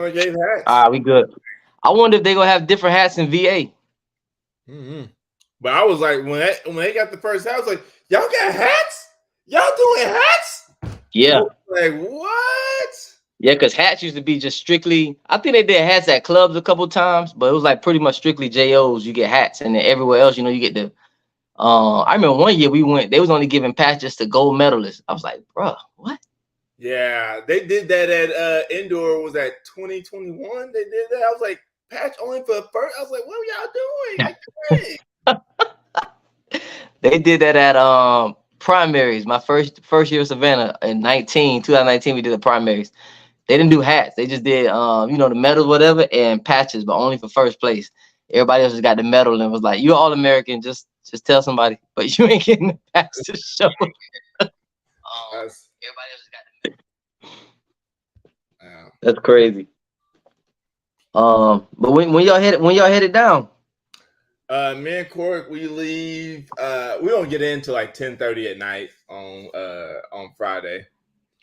gave hats. We good. I wonder if they gonna have different hats in VA. Mm-hmm. But I was like, when they got the first hat, I was like, y'all got hats? Y'all doing hats? Yeah. Like what? Yeah, because hats used to be just strictly. I think they did hats at clubs a couple times, but it was like pretty much strictly JOs. You get hats, and then everywhere else, you get the. I remember one year we went. They was only giving patches to gold medalists. I was like, bro, what? Yeah, they did that at indoor. Was that 2021? They did that. I was like, patch only for first. I was like, what are y'all doing? Like, They did that at primaries. My first year of Savannah in 2019, we did the primaries. They didn't do hats. They just did the medals, whatever, and patches, but only for first place. Everybody else just got the medal and was like, "You all American, just tell somebody, but you ain't getting the patch to show." Everybody else just got the medal. That's crazy. But when y'all headed down? Me and Cork, we leave. We don't get in till like 10:30 at night on Friday.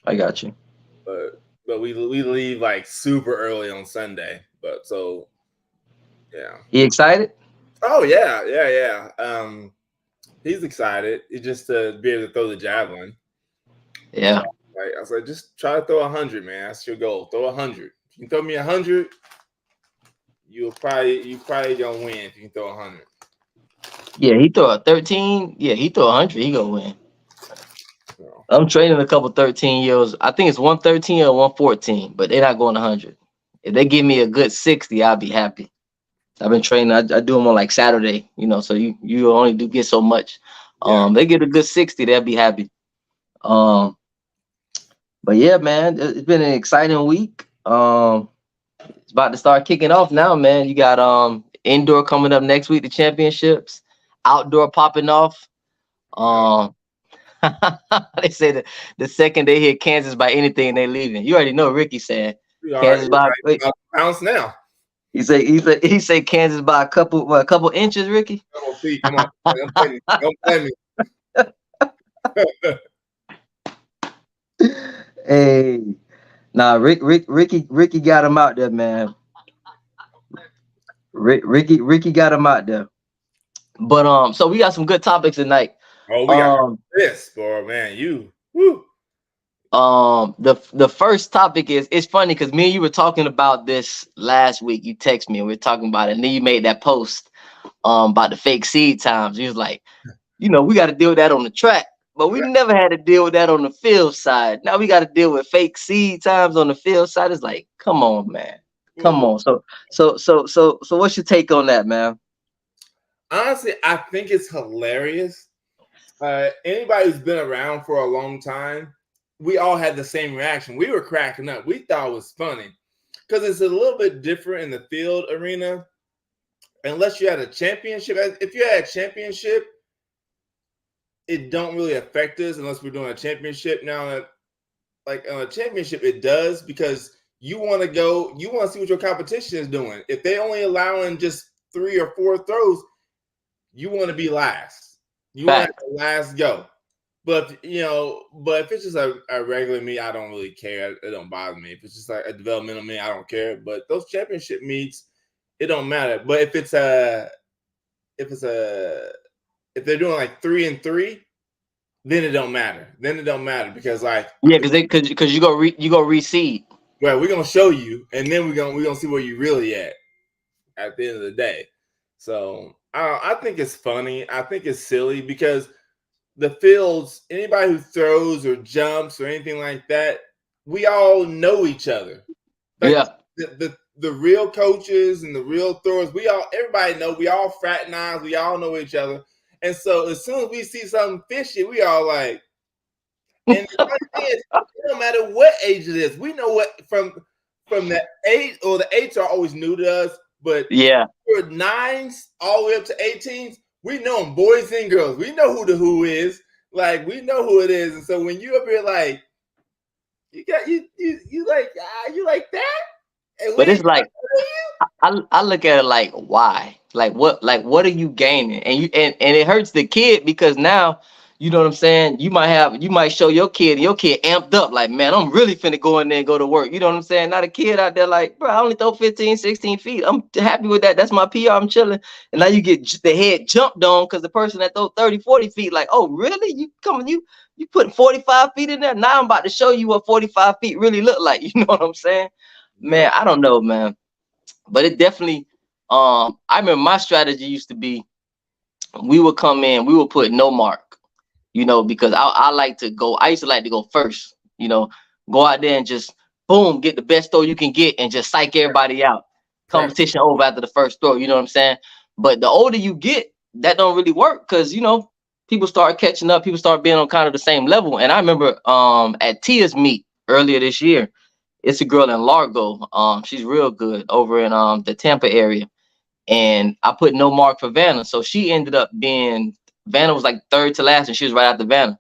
I got you. But we leave like super early on Sunday. But so yeah. You excited? Oh yeah. He's excited. It's just to be able to throw the javelin. Yeah. Like I was like, just try to throw 100, man. That's your goal. Throw 100. If you can throw me 100, you probably gonna win if you can throw 100. Yeah, he throw a 13. Yeah, he throw 100. He gonna win. I'm training a couple 13-year-olds. I think it's 113 or 114, but they're not going 100. If they give me a good 60, I'll be happy. I've been training. I do them on like Saturday, so you only do get so much. They get a good 60, they'll be happy. But yeah, man, it's been an exciting week. It's about to start kicking off now, man. You got indoor coming up next week, the championships. Outdoor popping off. They say the second they hit Kansas by anything, they leaving. You already know Ricky said Kansas by bounce now. He say Kansas by a couple inches, Ricky. Come on, don't play me. Hey, nah, Ricky got him out there, man. Ricky got him out there. But so we got some good topics tonight. Oh, we got this, bro, man. Woo. The first topic is, it's funny because me and you were talking about this last week. You text me and we were talking about it, and then you made that post about the fake seed times. You was like, we got to deal with that on the track, but we never had to deal with that on the field side. Now we got to deal with fake seed times on the field side. It's like, come on, man, come on. So what's your take on that, man? Honestly, I think it's hilarious. Anybody who's been around for a long time, we all had the same reaction. We were cracking up. We thought it was funny because it's a little bit different in the field arena. Unless you had a championship. If you had a championship, it don't really affect us unless we're doing a championship. Now, like on a championship, it does because you want to see what your competition is doing. If they only allowing just 3 or 4 throws, you want to be last. You want to have the last go. But if it's just a regular meet, I don't really care. It don't bother me. If it's just like a developmental meet, I don't care. But those championship meets, it don't matter. But if they're doing like 3 and 3, then it don't matter. Because because you go reseed. Well, we're gonna show you, and then we're gonna see where you really at the end of the day. So I think it's funny. I think it's silly because the fields, anybody who throws or jumps or anything like that, we all know each other. Like the real coaches and the real throwers, everybody know. We all fraternize. We all know each other. And so as soon as we see something fishy, we all like. And the funny thing is, it don't matter what age it is. We know what from the 8 or the 8s are always new to us. But for 9s all the way up to 18s, we know them, boys and girls. We know who is. Like, we know who it is. And so when you up here like, you like that? But it's like, I look at it like, why? Like what are you gaining? And it hurts the kid because now You know what I'm saying? You might show your kid amped up like, man, I'm really finna go in there and go to work. You know what I'm saying? Not a kid out there like, bro, I only throw 15, 16 feet. I'm happy with that. That's my PR. I'm chilling. And now you get the head jumped on because the person that throw 30, 40 feet, like, oh, really? You put 45 feet in there? Now I'm about to show you what 45 feet really look like. You know what I'm saying? Man, I don't know, man. But it definitely, I remember my strategy used to be, we would come in, we would put no mark. You know, because I used to like to go first, you know, go out there and just boom, get the best throw you can get and just psych everybody out. Competition over after the first throw, you know what I'm saying? But the older you get, that don't really work because, you know, people start catching up, people start being on kind of the same level. And I remember at Tia's meet earlier this year, it's a girl in Largo. She's real good over in the Tampa area. And I put no mark for Vanna. So she ended up being, Vanna was like third to last, and she was right after Vanna.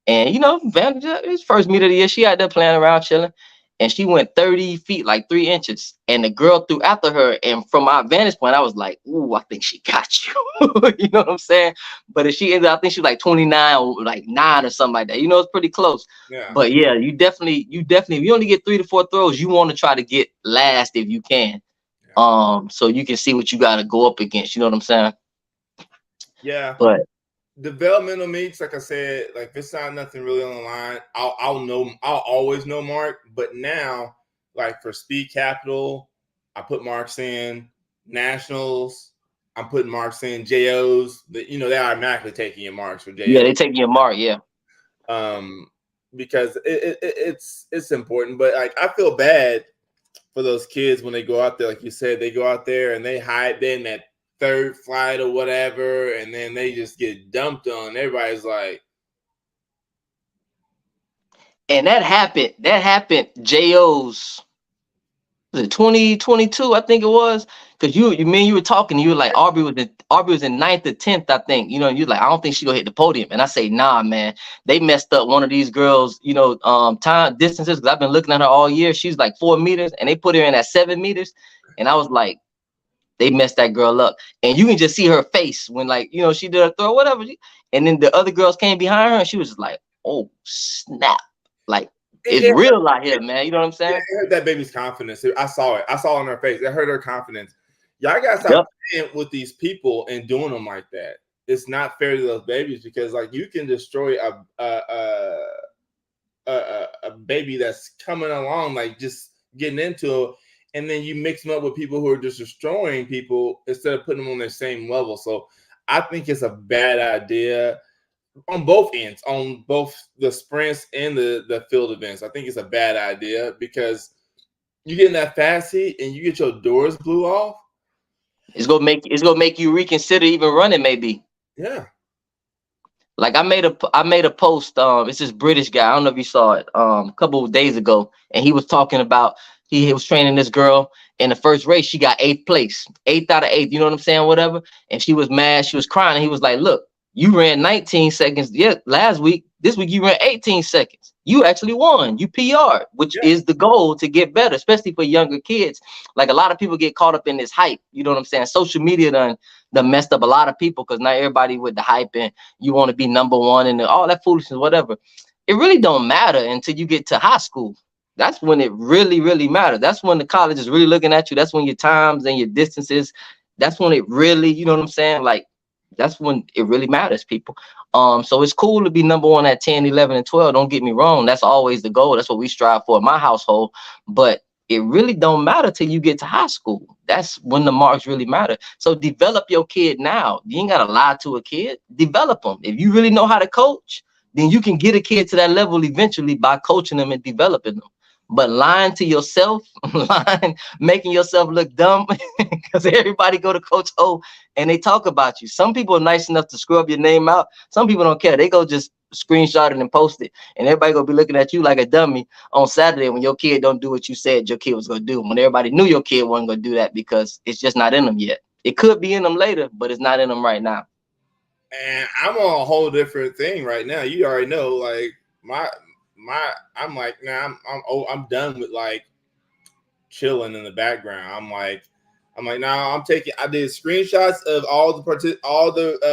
And you know, Vanna, his first meet of the year, she out there playing around, chilling, and she went 30 feet, like 3 inches. And the girl threw after her. And from my vantage point, I was like, ooh, I think she got you. You know what I'm saying? But if she ended, I think she was like 29 or like 9 or something like that. You know, it's pretty close. Yeah. But yeah, you definitely, if you only get 3 to 4 throws, you want to try to get last if you can. So you can see what you got to go up against. You know what I'm saying? Yeah. But developmental meets, like I said, like if it's not nothing really on the line, I'll always know mark. But now, like for Speed Capital, I put marks in. Nationals, I'm putting marks in. JOs, you know, they're automatically taking your marks for JOs. Yeah, they take your mark. Yeah. Because it's important. But like I feel bad for those kids when they go out there, like you said, they go out there and they hide in that third flight or whatever, and then they just get dumped on. Everybody's like, and that happened. JO's, was it 2022? I think it was. Because you were talking, you were like, Aubrey was in 9th or 10th, I think. You know, you're like, I don't think she gonna hit the podium. And I say, nah, man, they messed up one of these girls, you know, time distances, because I've been looking at her all year. She's like 4 meters, and they put her in at 7 meters. And I was like, they messed that girl up. And you can just see her face when, like, you know, she did a throw, whatever. And then the other girls came behind her, and she was just like, oh, snap. Like, it's real out here, man. You know what I'm saying? It hurt that baby's confidence. I saw it. I saw it on her face. It hurt her confidence. Y'all gotta stop playing with these people and doing them like that. It's not fair to those babies because, like, you can destroy a baby that's coming along, like just getting into it, and then you mix them up with people who are just destroying people instead of putting them on their same level. So I think it's a bad idea on both ends, on both the sprints and the field events. I think it's a bad idea because you get in that fast heat and you get your doors blew off. It's gonna make you reconsider even running, maybe. Yeah. Like I made a post. It's this British guy. I don't know if you saw it. A couple of days ago, and he was talking about he was training this girl in the first race. She got 8th place, 8th out of 8th. You know what I'm saying? Whatever. And she was mad. She was crying. And he was like, "Look, you ran 19 seconds. Yeah, last week. This week you ran 18 seconds. You actually won. You PR'd, which is the goal to get better, especially for younger kids. Like a lot of people get caught up in this hype. You know what I'm saying? Social media done messed up a lot of people because not everybody with the hype and you want to be number one and all that foolishness, whatever. It really don't matter until you get to high school. That's when it really, really matters. That's when the college is really looking at you. That's when your times and your distances. That's when it really, you know what I'm saying? Like, that's when it really matters, people. So it's cool to be number one at 10, 11, and 12. Don't get me wrong. That's always the goal. That's what we strive for in my household. But it really don't matter till you get to high school. That's when the marks really matter. So develop your kid now. You ain't got to lie to a kid. Develop them. If you really know how to coach, then you can get a kid to that level eventually by coaching them and developing them. But lying to yourself, making yourself look dumb, because everybody go to Coach O and they talk about you. Some people are nice enough to scrub your name out. Some people don't care. They go just screenshot it and post it, and everybody gonna be looking at you like a dummy on Saturday when your kid don't do what you said your kid was gonna do. When everybody knew your kid wasn't gonna do that because it's just not in them yet. It could be in them later, but it's not in them right now. And I'm on a whole different thing right now. You already know, like I'm like, nah, I'm done with like chilling in the background. I'm like, nah, I did screenshots of all the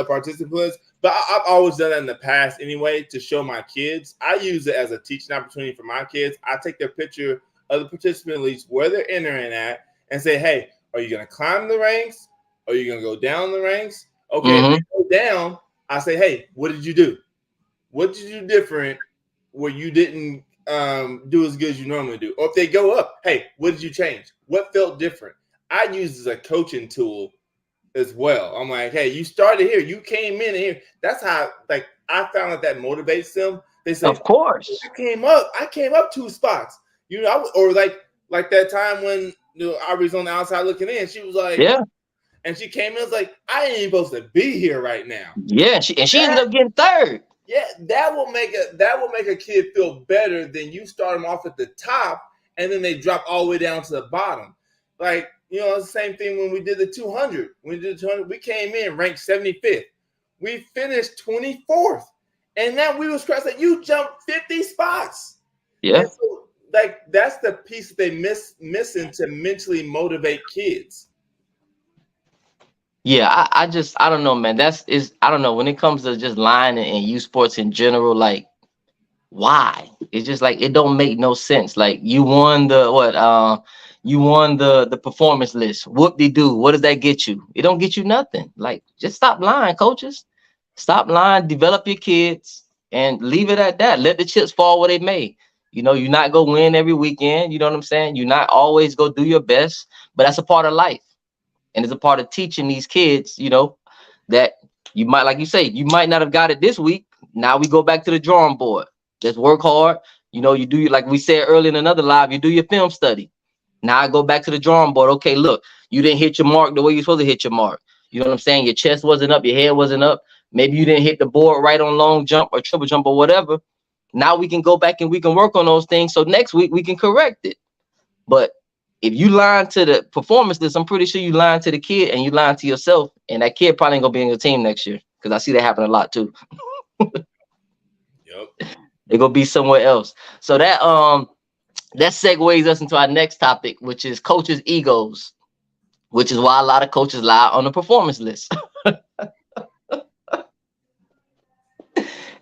participants, but I've always done that in the past anyway to show my kids. I use it as a teaching opportunity for my kids. I take their picture of the participant leagues where they're entering at and say, hey, are you going to climb the ranks? Are you going to go down the ranks? Okay, if they go down, I say, hey, what did you do? What did you do different where you didn't do as good as you normally do? Or if they go up, hey, what did you change? What felt different? I use as a coaching tool as well. I'm like, hey, you started here. You came in here. That's how, like, I found that motivates them. They say, of course, I came up 2 spots. You know, or like that time when I was on the outside looking in. She was like, yeah. And she came in, was like, I ain't supposed to be here right now. Yeah, she ended up getting 3rd. Yeah, that will make a kid feel better than you start them off at the top and then they drop all the way down to the bottom. Like, you know, it's the same thing when we did the 200. When we did the 200, we came in ranked 75th. We finished 24th. And now we was scratched like, you jumped 50 spots. Yeah. And so, like, that's the piece that they missing to mentally motivate kids. Yeah, I don't know, man. I don't know, when it comes to just lying and youth sports in general, like, why? It's just like, it don't make no sense. Like, you won the performance list. Whoop-de-doo. What does that get you? It don't get you nothing. Like, just stop lying, coaches. Stop lying, develop your kids, and leave it at that. Let the chips fall where they may. You know, you're not gonna win every weekend. You know what I'm saying? You're not always gonna do your best, but that's a part of life. And it's a part of teaching these kids, you know, that you might, like you say, you might not have got it this week. Now we go back to the drawing board. Just work hard. You know, you do, like we said earlier in another live, you do your film study. Now I go back to the drawing board. Okay, look, you didn't hit your mark the way you're supposed to hit your mark. You know what I'm saying? Your chest wasn't up, your head wasn't up. Maybe you didn't hit the board right on long jump or triple jump or whatever. Now we can go back and we can work on those things. So next week we can correct it. But if you lying to the performance list, I'm pretty sure you lying to the kid and you lying to yourself. And that kid probably ain't gonna be in your team next year, because I see that happen a lot too. Yep. They're gonna be somewhere else. So that segues us into our next topic, which is coaches' egos, which is why a lot of coaches lie on the performance list.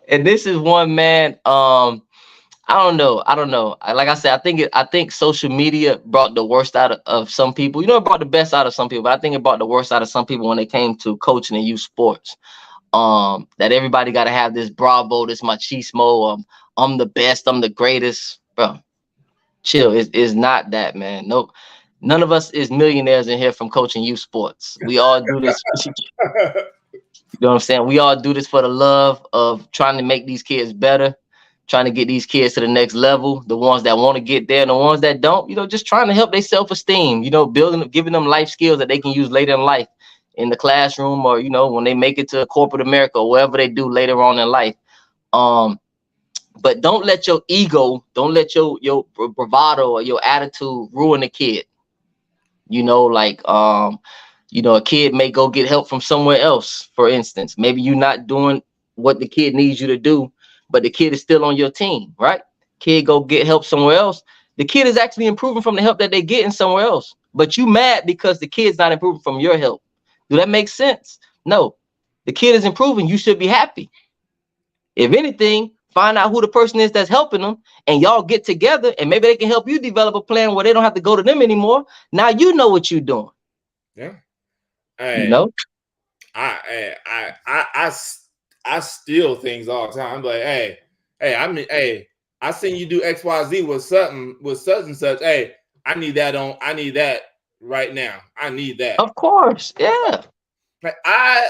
And this is one, man. I don't know. Like I said, I think social media brought the worst out of some people. You know, it brought the best out of some people, but I think it brought the worst out of some people when it came to coaching and youth sports. That everybody got to have this bravo, this machismo. I'm the best. I'm the greatest, bro. Chill. It's not that, man. Nope. None of us is millionaires in here from coaching youth sports. We all do this. You know what I'm saying? We all do this for the love of trying to make these kids better, trying to get these kids to the next level, the ones that want to get there and the ones that don't, you know, just trying to help their self-esteem, you know, giving them life skills that they can use later in life in the classroom, or, you know, when they make it to corporate America or whatever they do later on in life. But don't let your ego, don't let your bravado or your attitude ruin a kid. You know, like, you know, a kid may go get help from somewhere else, for instance. Maybe you're not doing what the kid needs you to do, but the kid is still on your team, right? Kid go get help somewhere else. The kid is actually improving from the help that they getting somewhere else. But you mad because the kid's not improving from your help. Do that make sense? No. The kid is improving. You should be happy. If anything, find out who the person is that's helping them, and y'all get together, and maybe they can help you develop a plan where they don't have to go to them anymore. Now you know what you're doing. Yeah. You know? I steal things all the time. I'm like, I seen you do XYZ with such and such. Hey, I need that right now. I need that. Of course, yeah. Like I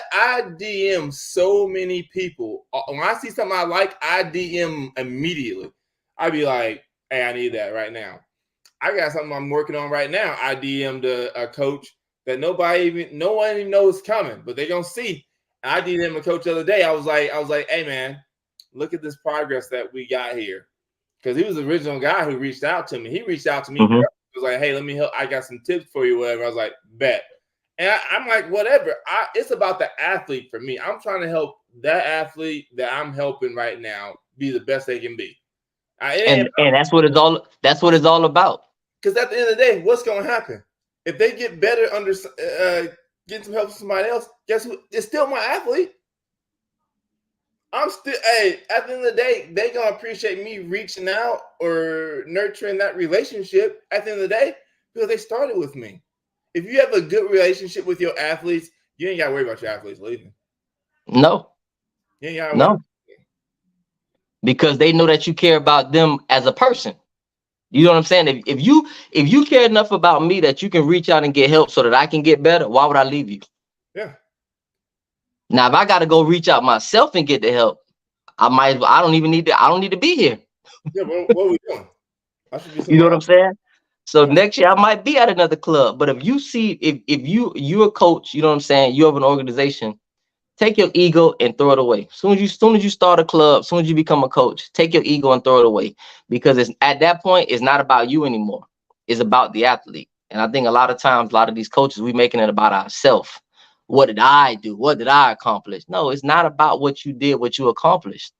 DM so many people. When I see something I like, I DM immediately. I be like, hey, I need that right now. I got something I'm working on right now. I DM'd a coach that no one even knows coming, but they're gonna see. I DM'd a coach the other day. I was like, hey man, look at this progress that we got here. Because he was the original guy who reached out to me. He reached out to me. Mm-hmm. He was like, hey, let me help. I got some tips for you, whatever. I was like, bet. And I'm like, whatever. It's about the athlete for me. I'm trying to help that athlete that I'm helping right now be the best they can be. And that's what it's all. That's what it's all about. Because at the end of the day, what's going to happen? If they get better under getting some help from somebody else, guess who? It's still my athlete. I'm still, hey, at the end of the day, they gonna appreciate me reaching out or nurturing that relationship at the end of the day because they started with me. If you have a good relationship with your athletes, you ain't gotta worry about your athletes leaving. No. You ain't gotta No. Because they know that you care about them as a person. You know what I'm saying? If you care enough about me that you can reach out and get help so that I can get better, why would I leave you? Yeah. Now, if I got to go reach out myself and get the help, I don't need to be here. Yeah, what are we doing? You know what I'm saying? So next year I might be at another club. But if you see, if you're a coach, you know what I'm saying, you have an organization, take your ego and throw it away. Soon as you start a club, soon as you become a coach, take your ego and throw it away. Because it's at that point, it's not about you anymore. It's about the athlete. And I think a lot of times, a lot of these coaches, we making it about ourselves. What did I do? What did I accomplish? No, it's not about what you did, what you accomplished.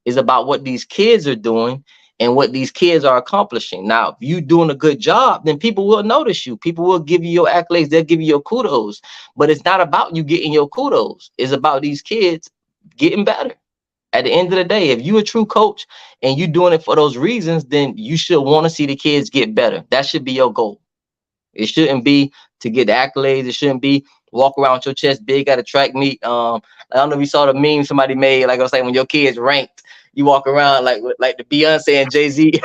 It's about what these kids are doing and what these kids are accomplishing. Now, if you're doing a good job, then people will notice you. People will give you your accolades. They'll give you your kudos. But it's not about you getting your kudos. It's about these kids getting better. At the end of the day, if you're a true coach and you're doing it for those reasons, then you should want to see the kids get better. That should be your goal. It shouldn't be to get the accolades. It shouldn't be walk around with your chest big at a track meet. I don't know if you saw the meme somebody made. Like I was saying, when your kids ranked, you walk around like the Beyonce and Jay-Z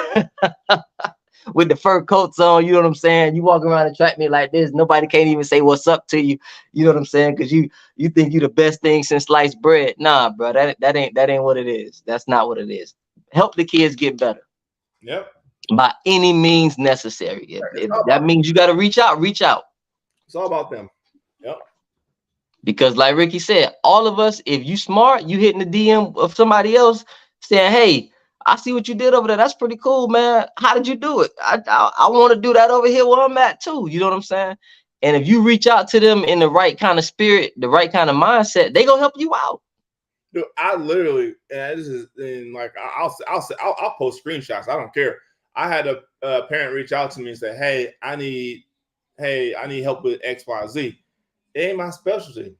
with the fur coats on. You know what I'm saying? You walk around the track meet like this. Nobody can't even say what's up to you. You know what I'm saying? Because you think you the best thing since sliced bread. Nah, bro, that ain't what it is. That's not what it is. Help the kids get better. Yep. By any means necessary. If that means you got to reach out. It's all about them. Yep. Because like Ricky said, all of us, if you smart, you hitting the DM of somebody else saying, hey, I see what you did over there. That's pretty cool, man. How did you do it? I want to do that over here where I'm at too. You know what I'm saying? And if you reach out to them in the right kind of spirit, the right kind of mindset, they gonna help you out. Dude, I literally, and this is in like I'll post screenshots. I don't care. I had a parent reach out to me and say, "Hey, I need help with X, Y, Z. It ain't my specialty."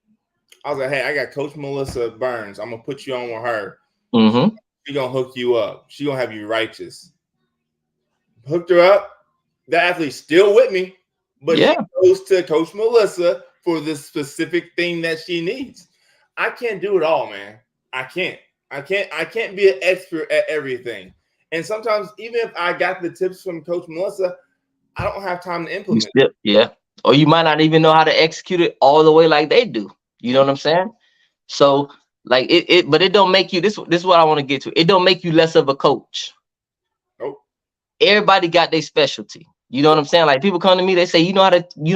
I was like, "Hey, I got Coach Melissa Burns. I'm gonna put you on with her. Mm-hmm. She gonna hook you up. She gonna have you righteous." Hooked her up. The athlete's still with me, but yeah, he goes to Coach Melissa for this specific thing that she needs. I can't do it all, man. I can't be an expert at everything. And sometimes, even if I got the tips from Coach Melissa, I don't have time to implement it. Yeah. Or you might not even know how to execute it all the way like they do. You know what I'm saying? So like but it don't make you this is what I want to get to. It don't make you less of a coach. Nope. Everybody got their specialty. You know what I'm saying? Like people come to me, they say, you know how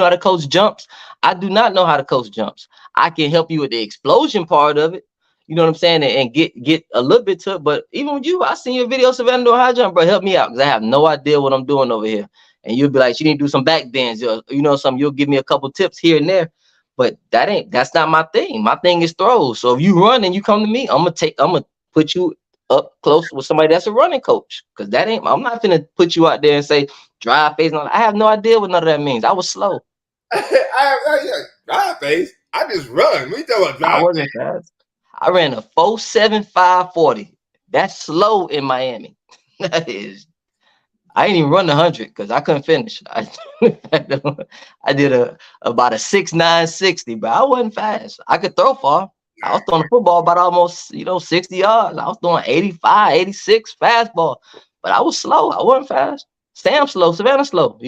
to coach jumps. I do not know how to coach jumps. I can help you with the explosion part of it. You know what I'm saying? And get a little bit to it. But even with you, I seen your video, Savannah doing high jump, bro. Help me out because I have no idea what I'm doing over here. And you'll be like, you need to do some back bends, you know, you'll give me a couple tips here and there. But that's not my thing. My thing is throws. So if you run and you come to me, I'm gonna put you up close with somebody that's a running coach. Because I'm not gonna put you out there and say drive phase. I have no idea what none of that means. I was slow. Drive phase. I just run. We talking about drive. I wasn't fast. I ran a 4.75 40. That's slow in Miami. That is. I ain't even run the 100 because I couldn't finish. I did about a 6.9 60, but I wasn't fast. I could throw far. I was throwing the football about almost 60 yards. I was throwing 85, 86 fastball, but I was slow. I wasn't fast. Sam slow, Savannah slow.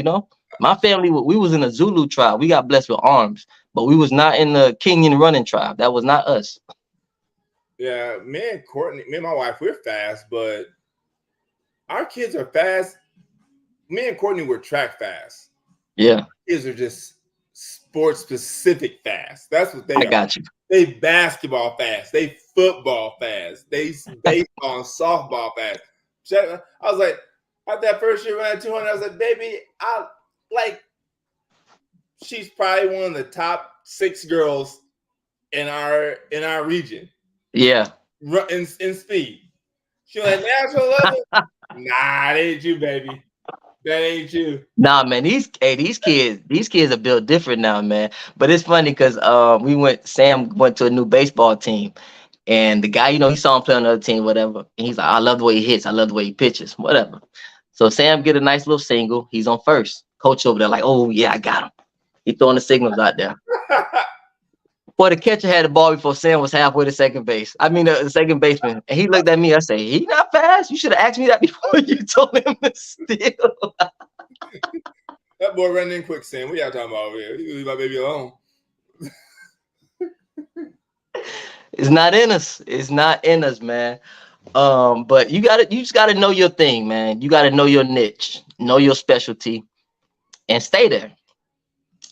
My family, we was in a Zulu tribe. We got blessed with arms, but we was not in the Kenyan running tribe. That was not us. Yeah, me and my wife, we're fast, but our kids are fast. Me and Courtney were track fast. Yeah. Our kids are just sports specific fast. That's what they are. I got you. They basketball fast. They football fast. They baseball and softball fast. I was like, after that first year running 200, I was like, baby, she's probably one of the top 6 girls in our region. Yeah. In speed. She was like, national level? Nah, it ain't you, baby. That ain't you. Nah, man, these kids are built different now, man. But it's funny because Sam went to a new baseball team, and the guy, he saw him play on another team, whatever. And he's like, I love the way he hits, I love the way he pitches, whatever. So Sam get a nice little single. He's on first. Coach over there, like, oh yeah, I got him. He throwing the signals out there. Boy, the catcher had the ball before Sam was halfway to second base. I mean, the second baseman. And he looked at me. I say, he not fast. You should have asked me that before you told him to steal. That boy running in quicksand. What y'all talking about over here? You leave my baby alone. It's not in us. It's not in us, man. But you just gotta know your thing, man. You gotta know your niche, know your specialty, and stay there.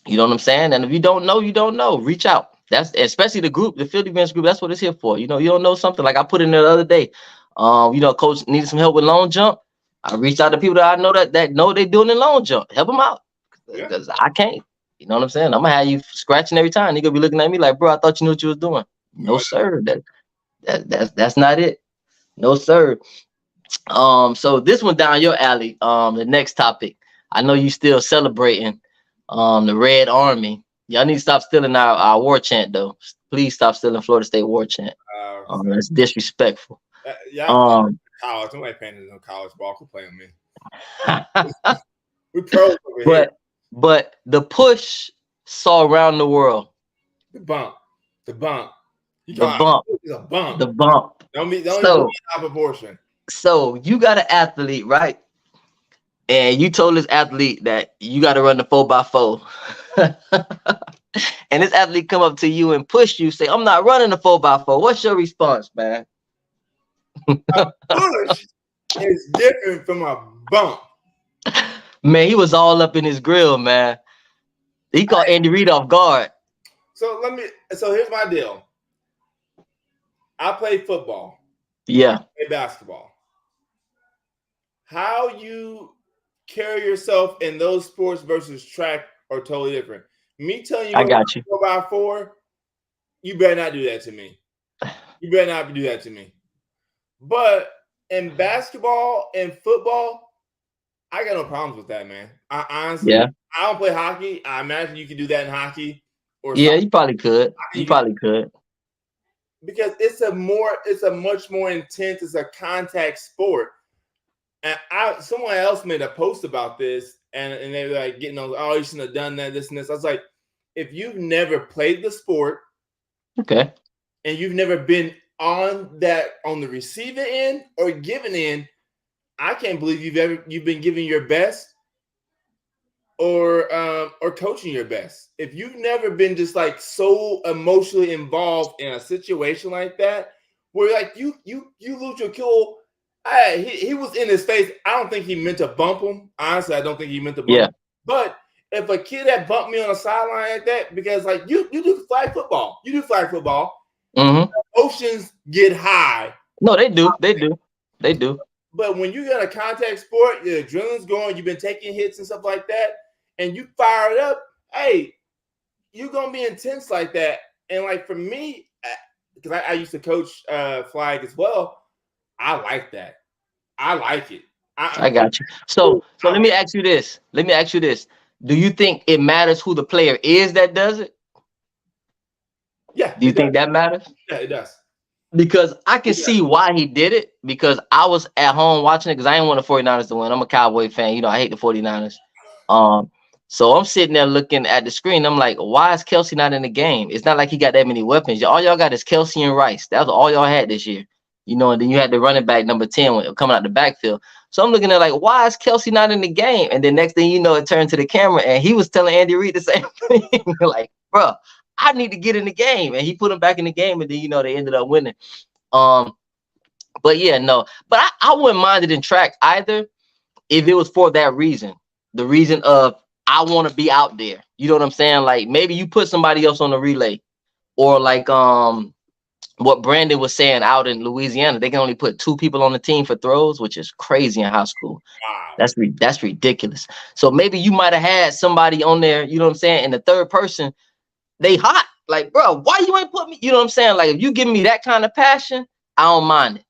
You know what I'm saying? And if you don't know, you don't know. Reach out. That's especially the group, the field events group. That's what it's here for. You don't know something, like I put in there the other day. Coach needed some help with long jump. I reached out to people that I know that know they're doing in long jump. Help them out, because I can't. You know what I'm saying? I'm gonna have you scratching every time. They're gonna be looking at me like, bro, I thought you knew what you was doing. No, sir. That's not it. No, sir. So this one down your alley. The next topic. I know you still celebrating the Red Army. Y'all need to stop stealing our war chant, though. Please stop stealing Florida State war chant. That's disrespectful. College. Nobody paying no college ball. Quit playing me. We pros over here. But the push saw around the world. The bump. The bump. Don't be out of proportion. So you got an athlete, right? And you told this athlete that you got to run the 4x4. And this athlete come up to you and push you, say, I'm not running the 4x4. What's your response, man? A push is different from a bump. Man, he was all up in his grill, man. He caught Andy Reid off guard. So here's my deal. I play football. Yeah. I play basketball. How you carry yourself in those sports versus track are totally different. Me telling you, I got you. 4x4, you better not do that to me. You better not do that to me. But in basketball and football, I got no problems with that, man. I honestly, I don't play hockey. I imagine you could do that in hockey. Or yeah, you probably could. You probably could. Because it's a much more intense, it's a contact sport. And someone else made a post about this, and they were like getting on, oh, you shouldn't have done that, this and this. I was like, if you've never played the sport, okay, and you've never been on the receiving end or giving end, I can't believe you've been giving your best or coaching your best. If you've never been just like so emotionally involved in a situation like that, where like you lose your cool. He was in his face. I don't think he meant to bump him. Honestly, I don't think he meant to bump him. But if a kid had bumped me on the sideline like that, because like you do flag football. You do flag football. Mm-hmm. Emotions get high. No, they do. They do. But when you got a contact sport, your adrenaline's going, you've been taking hits and stuff like that, and you fire it up, hey, you're going to be intense like that. And like for me, because I used to coach flag as well, I like that. I like it. I got you. So let me ask you this. Do you think it matters who the player is that does it? Yeah. Do you think that matters? Yeah, it does. Because I can see why he did it, because I was at home watching it because I didn't want the 49ers to win. I'm a Cowboy fan. I hate the 49ers. So I'm sitting there looking at the screen. I'm like, why is Kelsey not in the game? It's not like he got that many weapons. All y'all got is Kelsey and Rice. That was all y'all had this year. And then you had the running back number 10 coming out the backfield. So I'm looking at like, why is Kelsey not in the game? And then next thing you know, it turned to the camera and he was telling Andy Reid the same thing. Like, bro, I need to get in the game. And he put him back in the game. And then, they ended up winning. But yeah, no. But I wouldn't mind it in track either if it was for that reason. The reason of I want to be out there. You know what I'm saying? Like maybe you put somebody else on the relay. Or like what Brandon was saying out in Louisiana, they can only put 2 people on the team for throws, which is crazy in high school. Wow. That's ridiculous. So maybe you might have had somebody on there, you know what I'm saying, and the third person, they hot. Like, bro, why you ain't put me? You know what I'm saying? Like, if you give me that kind of passion, I don't mind it.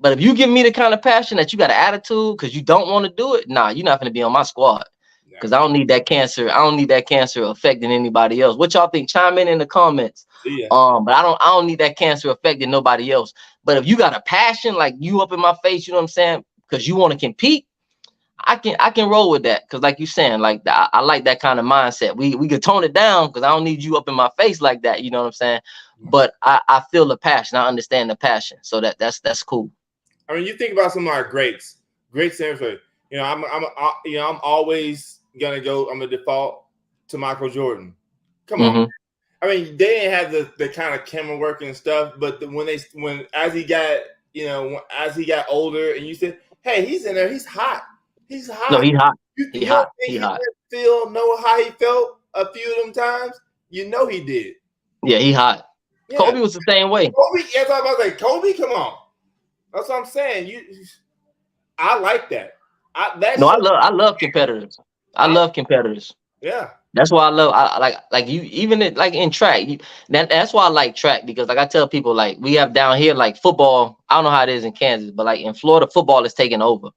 But if you give me the kind of passion that you got an attitude because you don't want to do it, nah, you're not going to be on my squad. Because I don't need that cancer. I don't need that cancer affecting anybody else. What y'all think? Chime in the comments. Yeah. But I don't need that cancer affecting nobody else. But if you got a passion like you up in my face, you know what I'm saying? Because you want to compete, I can roll with that. Because like you saying, like I like that kind of mindset. We could tone it down because I don't need you up in my face like that. You know what I'm saying? But I feel the passion. I understand the passion. So that's cool. I mean, you think about some of our greats. You know, I'm always gonna go. I'm gonna default to Michael Jordan. Come on. I mean, they didn't have the kind of camera work and stuff, but as he got older, and you said, "Hey, he's in there. He's hot. He's hot. No, he's hot. He hot. He hot. Know how he felt a few of them times. You know he did. Yeah, he hot. Yeah. Kobe was the same way. Kobe, yes, I was like, Kobe, come on. That's what I'm saying. I like that. I love competitors. I love competitors. Yeah. That's why I like you, even in track. That's why I like track, because like I tell people, like we have down here like football. I don't know how it is in Kansas, but like in Florida, football is taking over.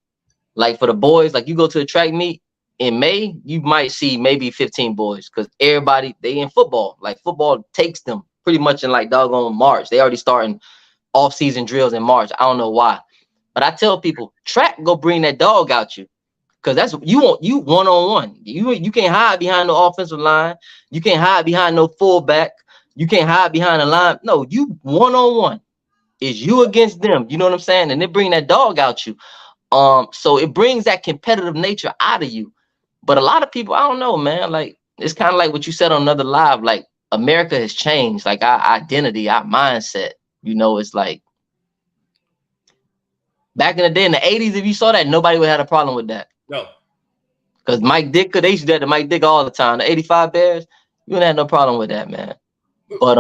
Like for the boys, like you go to a track meet in May, you might see maybe 15 boys, because everybody they in football. Like football takes them pretty much in like doggone March. They already starting off-season drills in March. I don't know why, but I tell people track go bring that dog out you. Because that's you one-on-one. You can't hide behind the offensive line. You can't hide behind no fullback. You can't hide behind the line. No, you one-on-one. It's you against them. You know what I'm saying? And they bring that dog out you. So it brings that competitive nature out of you. But a lot of people, I don't know, man. Like it's kind of like what you said on another live. Like America has changed. Like our identity, our mindset. You know, it's like back in the day in the 80s, if you saw that, nobody would have a problem with that. No. Because Mike Dick, they used to do that to Mike Dick all the time. The 85 Bears, you wouldn't have no problem with that, man. But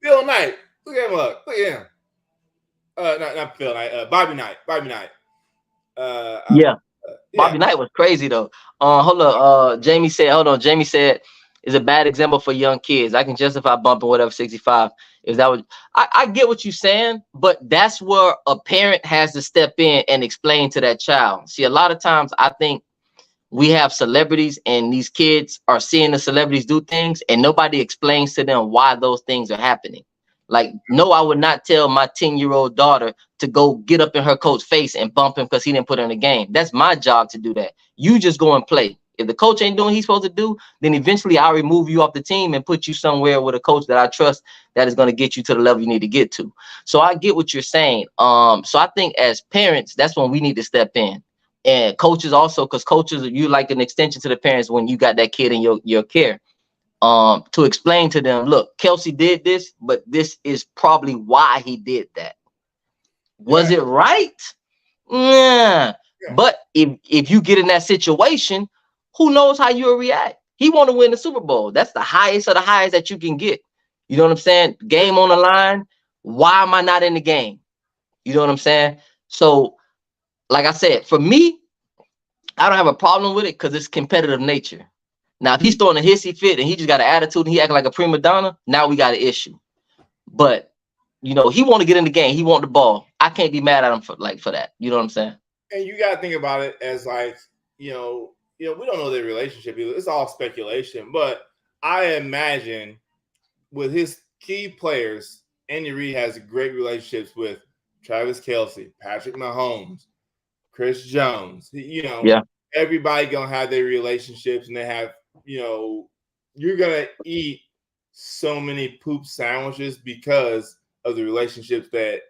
Phil Knight, look at him up. Look at him. Not Phil Knight. Bobby Knight. Bobby Knight. Bobby Knight was crazy though. Hold on. Jamie said is a bad example for young kids. I can justify bumping whatever 65. Is that what I get what you're saying, but that's where a parent has to step in and explain to that child. See, a lot of times I think we have celebrities and these kids are seeing the celebrities do things and nobody explains to them why those things are happening. Like, no, I would not tell my 10-year-old daughter to go get up in her coach's face and bump him because he didn't put her in the game. That's my job to do that. You just go and play. If the coach ain't doing what he's supposed to do, then eventually I'll remove you off the team and put you somewhere with a coach that I trust that is going to get you to the level you need to get to. So I get what you're saying. So I think as parents, that's when we need to step in. And coaches also, because coaches, you like an extension to the parents when you got that kid in your care. To explain to them, look, Kelsey did this, but this is probably why he did that. Was it right? Yeah. But if you get in that situation, who knows how you'll react? He want to win the Super Bowl. That's the highest of the highest that you can get. You know what I'm saying? Game on the line. Why am I not in the game? You know what I'm saying? So, like I said, for me, I don't have a problem with it because it's competitive nature. Now, if he's throwing a hissy fit and he just got an attitude and he acting like a prima donna, now we got an issue. But, you know, he want to get in the game. He want the ball. I can't be mad at him for that. You know what I'm saying? And you got to think about it as like, you know, we don't know their relationship either. It's all speculation. But I imagine with his key players, Andy Reid has great relationships with Travis Kelce, Patrick Mahomes, Chris Jones. Everybody going to have their relationships, and they have, you're going to eat so many poop sandwiches because of the relationships that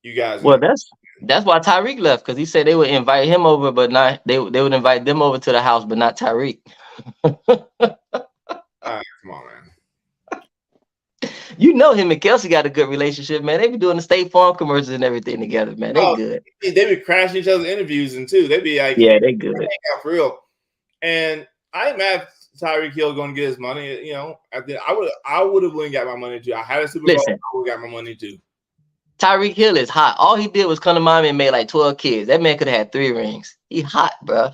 you guys. Well, that's why Tyreek left, because he said they would invite him over, but not they would invite them over to the house, but not Tyreek. All right, come on, man. You know him and Kelsey got a good relationship, man. They be doing the State Farm commercials and everything together, man. They good. They be crashing each other's interviews and too. They be like, yeah, they good. For real. And I am mad Tyreek Hill going to get his money. I would have went and got my money too. I had a Super Bowl. I would have got my money too. Tyreek Hill is hot. All he did was come to Miami and made like 12 kids. That man could have had 3 rings. He hot, bro.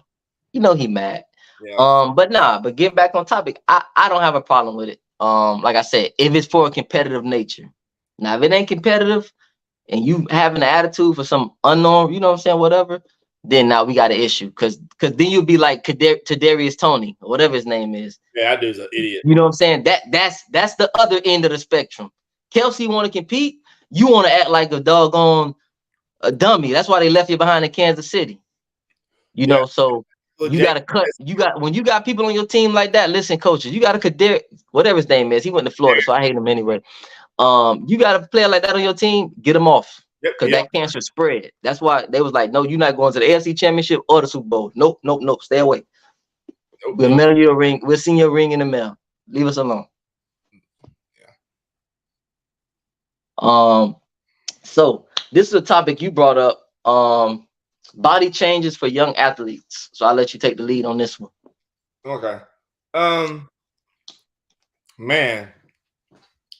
You know he mad. Yeah. But get back on topic. I don't have a problem with it. Like I said, if it's for a competitive nature. Now, if it ain't competitive, and you having an attitude for some unknown, you know what I'm saying, whatever, then now we got an issue. Cause then you'll be like Kadarius Toney or whatever his name is. Yeah, that dude's an idiot. You know what I'm saying? That's the other end of the spectrum. Kelsey want to compete. You want to act like a doggone a dummy. That's why they left you behind in Kansas City. You know, so you got to cut. When you got people on your team like that. Listen, coaches, you got to Kadarius, whatever his name is. He went to Florida, so I hate him anyway. You got a player like that on your team, get him off. Because that cancer spread. That's why they was like, no, you're not going to the AFC Championship or the Super Bowl. Nope. Stay away. We'll mail you a ring. We'll send you a ring in the mail. Leave us alone. Yeah. So this is a topic you brought up. Body changes for young athletes. So I'll let you take the lead on this one. Okay. Man,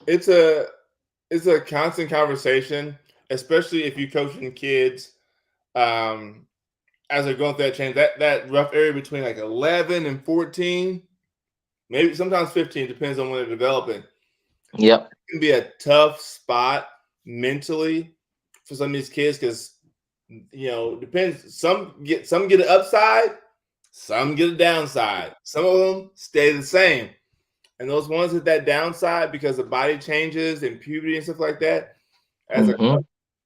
it's a constant conversation, especially if you're coaching kids as they're going through that change, that rough area between like 11 and 14, maybe sometimes 15, depends on when they're developing. Yep. It can be a tough spot mentally for some of these kids because, you know, depends. Some get an upside, some get a downside. Some of them stay the same. And those ones with that downside because of body changes and puberty and stuff like that, as a coach,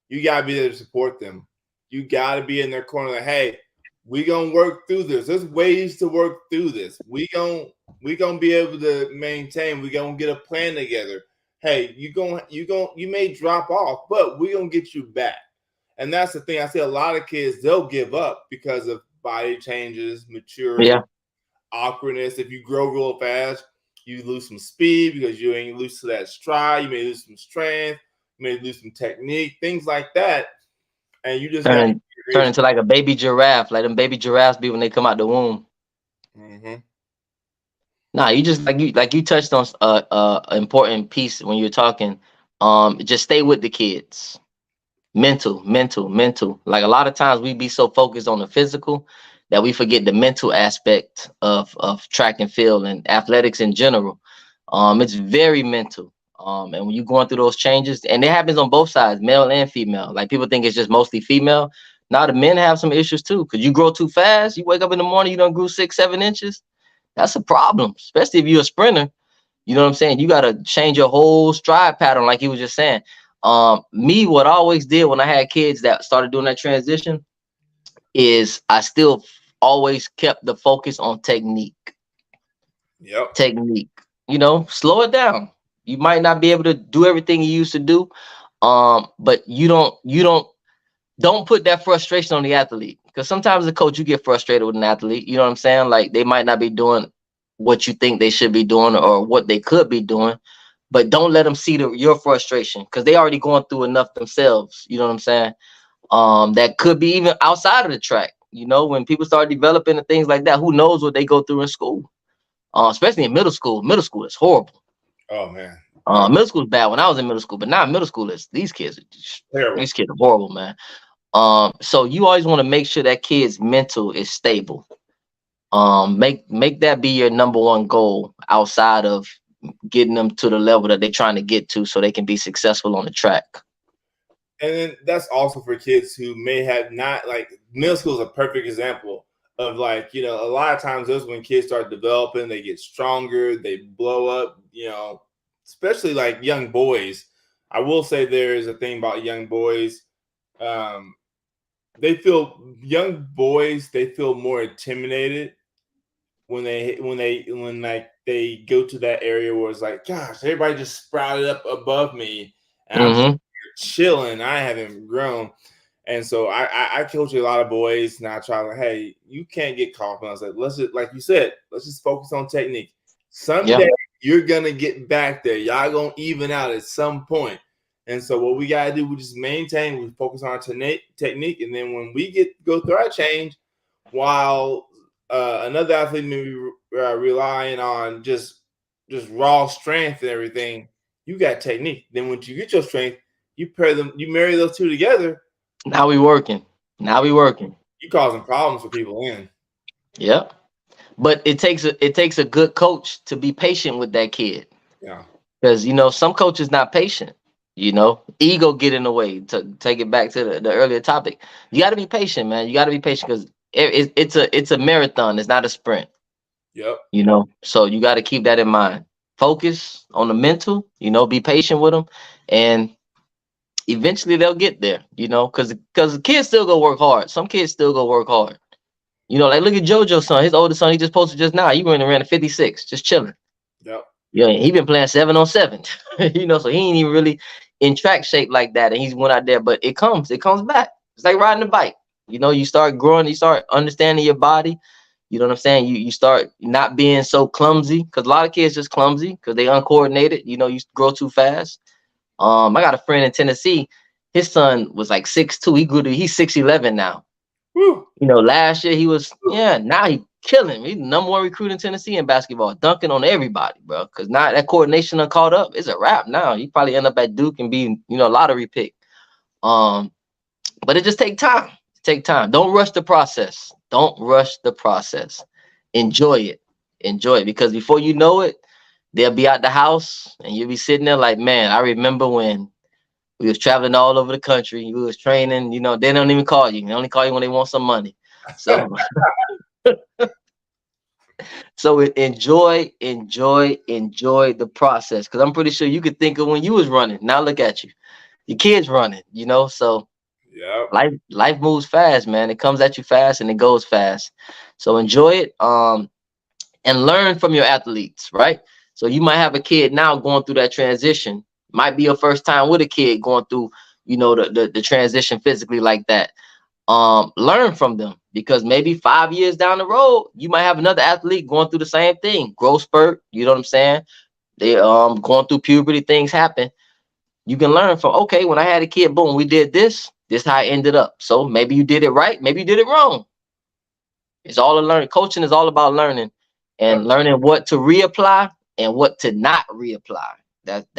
you got to be there to support them. You got to be in their corner like, hey, we going to work through this. There's ways to work through this. We gonna be able to maintain. We going to get a plan together. Hey, you may drop off, but we going to get you back. And that's the thing. I see a lot of kids, they'll give up because of body changes, maturity, awkwardness. If you grow real fast, you lose some speed because you ain't used to that stride. You may lose some strength. You may lose some technique, things like that. And you just turn into like a baby giraffe, like them baby giraffes be when they come out the womb. Nah, you just like you touched on an important piece when you're talking. Just stay with the kids. Mental. Like a lot of times we be so focused on the physical that we forget the mental aspect of track and field and athletics in general. It's very mental. And when you're going through those changes, and it happens on both sides, male and female. Like people think it's just mostly female. Now the men have some issues too, because you grow too fast. You wake up in the morning, you done grew 6-7 inches. That's a problem, especially if you're a sprinter. You know what I'm saying? You got to change your whole stride pattern, like he was just saying. What I always did when I had kids that started doing that transition is I still always kept the focus on technique. Yep. Technique. You know, slow it down. You might not be able to do everything you used to do, but don't put that frustration on the athlete, because sometimes as a coach you get frustrated with an athlete. You know what I'm saying? Like they might not be doing what you think they should be doing or what they could be doing, but don't let them see your frustration, because they already going through enough themselves. You know what I'm saying? That could be even outside of the track. You know, when people start developing and things like that, who knows what they go through in school, especially in middle school. Middle school is horrible. Oh man. Middle school is bad when I was in middle school, but now middle school is these kids are horrible, man. So you always want to make sure that kid's mental is stable. Make that be your number one goal outside of getting them to the level that they're trying to get to so they can be successful on the track. And then that's also for kids who may have not, like middle school is a perfect example of, like, you know, a lot of times those when kids start developing, they get stronger, they blow up, you know, especially like young boys. I will say there is a thing about young boys. They feel more intimidated when they go to that area where it's like, gosh, everybody just sprouted up above me and I'm chilling. I haven't grown. And so I coach a lot of boys, and I try to, hey, you can't get caught. And I was like, let's just focus on technique. Someday you're gonna get back there. Y'all gonna even out at some point. And so what we gotta do, we just maintain. We focus on our technique, and then when we go through our change, while another athlete may be relying on just raw strength and everything, you got technique. Then once you get your strength, you marry those two together. Now we working. You causing problems for people in. Yep. But it takes a good coach to be patient with that kid. Yeah. Because, you know, some coaches not patient. You know, ego get in the way. To take it back to the earlier topic, you got to be patient, man. You got to be patient because it's a marathon. It's not a sprint. Yep. You know, so you got to keep that in mind. Focus on the mental. You know, be patient with them, and eventually they'll get there. You know, because kids still go work hard. Some kids still go work hard. You know, like look at JoJo's son. His oldest son, he just posted just now. He went and ran a 56, just chilling. Yep. Yeah, he been playing 7-on-7. You know, so he ain't even really in track shape like that. And he's went out there, but it comes back. It's like riding a bike. You know, you start growing, you start understanding your body. You know what I'm saying? You start not being so clumsy because a lot of kids just clumsy because they uncoordinated. You know, you grow too fast. I got a friend in Tennessee. His son was like 6'2". He's 6'11" now. Woo. You know, last year he was, now he killing. He's the number one recruit in Tennessee in basketball, dunking on everybody, bro. Because now that coordination done caught up. It's a wrap now. He probably end up at Duke and be, lottery pick. But it just take time. Take time. Don't rush the process. Don't rush the process. Enjoy it. Enjoy it. Because before you know it, they'll be out the house and you'll be sitting there like, man, I remember when we was traveling all over the country. We was training. You know, they don't even call you. They only call you when they want some money. So, so enjoy the process. Because I'm pretty sure you could think of when you was running. Now look at you, your kids running. You know, so yeah, life moves fast, man. It comes at you fast and it goes fast. So enjoy it. And learn from your athletes, right? So you might have a kid now going through that transition. Might be your first time with a kid going through, the transition physically like that. Learn from them because maybe 5 years down the road, you might have another athlete going through the same thing, growth spurt. You know what I'm saying? They going through puberty, things happen. You can learn from, okay, when I had a kid, boom, we did this. This how it ended up. So maybe you did it right, maybe you did it wrong. It's all a learning. Coaching is all about learning and learning what to reapply and what to not reapply. That's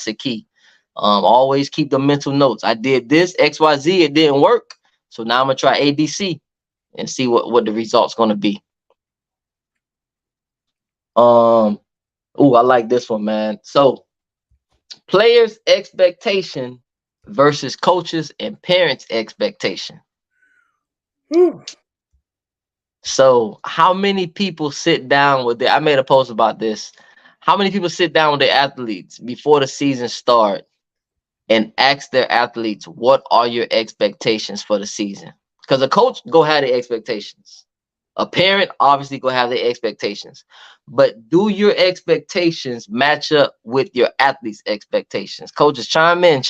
the key. Always keep the mental notes. I did this XYZ, it didn't work. So now I'm gonna try ABC and see what the result's gonna be. I like this one, man. So players' expectation versus coaches and parents' expectation. So how many people sit down with I made a post about this. How many people sit down with their athletes before the season start and ask their athletes, what are your expectations for the season? Because a coach go have their expectations. A parent obviously go have their expectations. But do your expectations match up with your athletes' expectations? Coaches, chime in.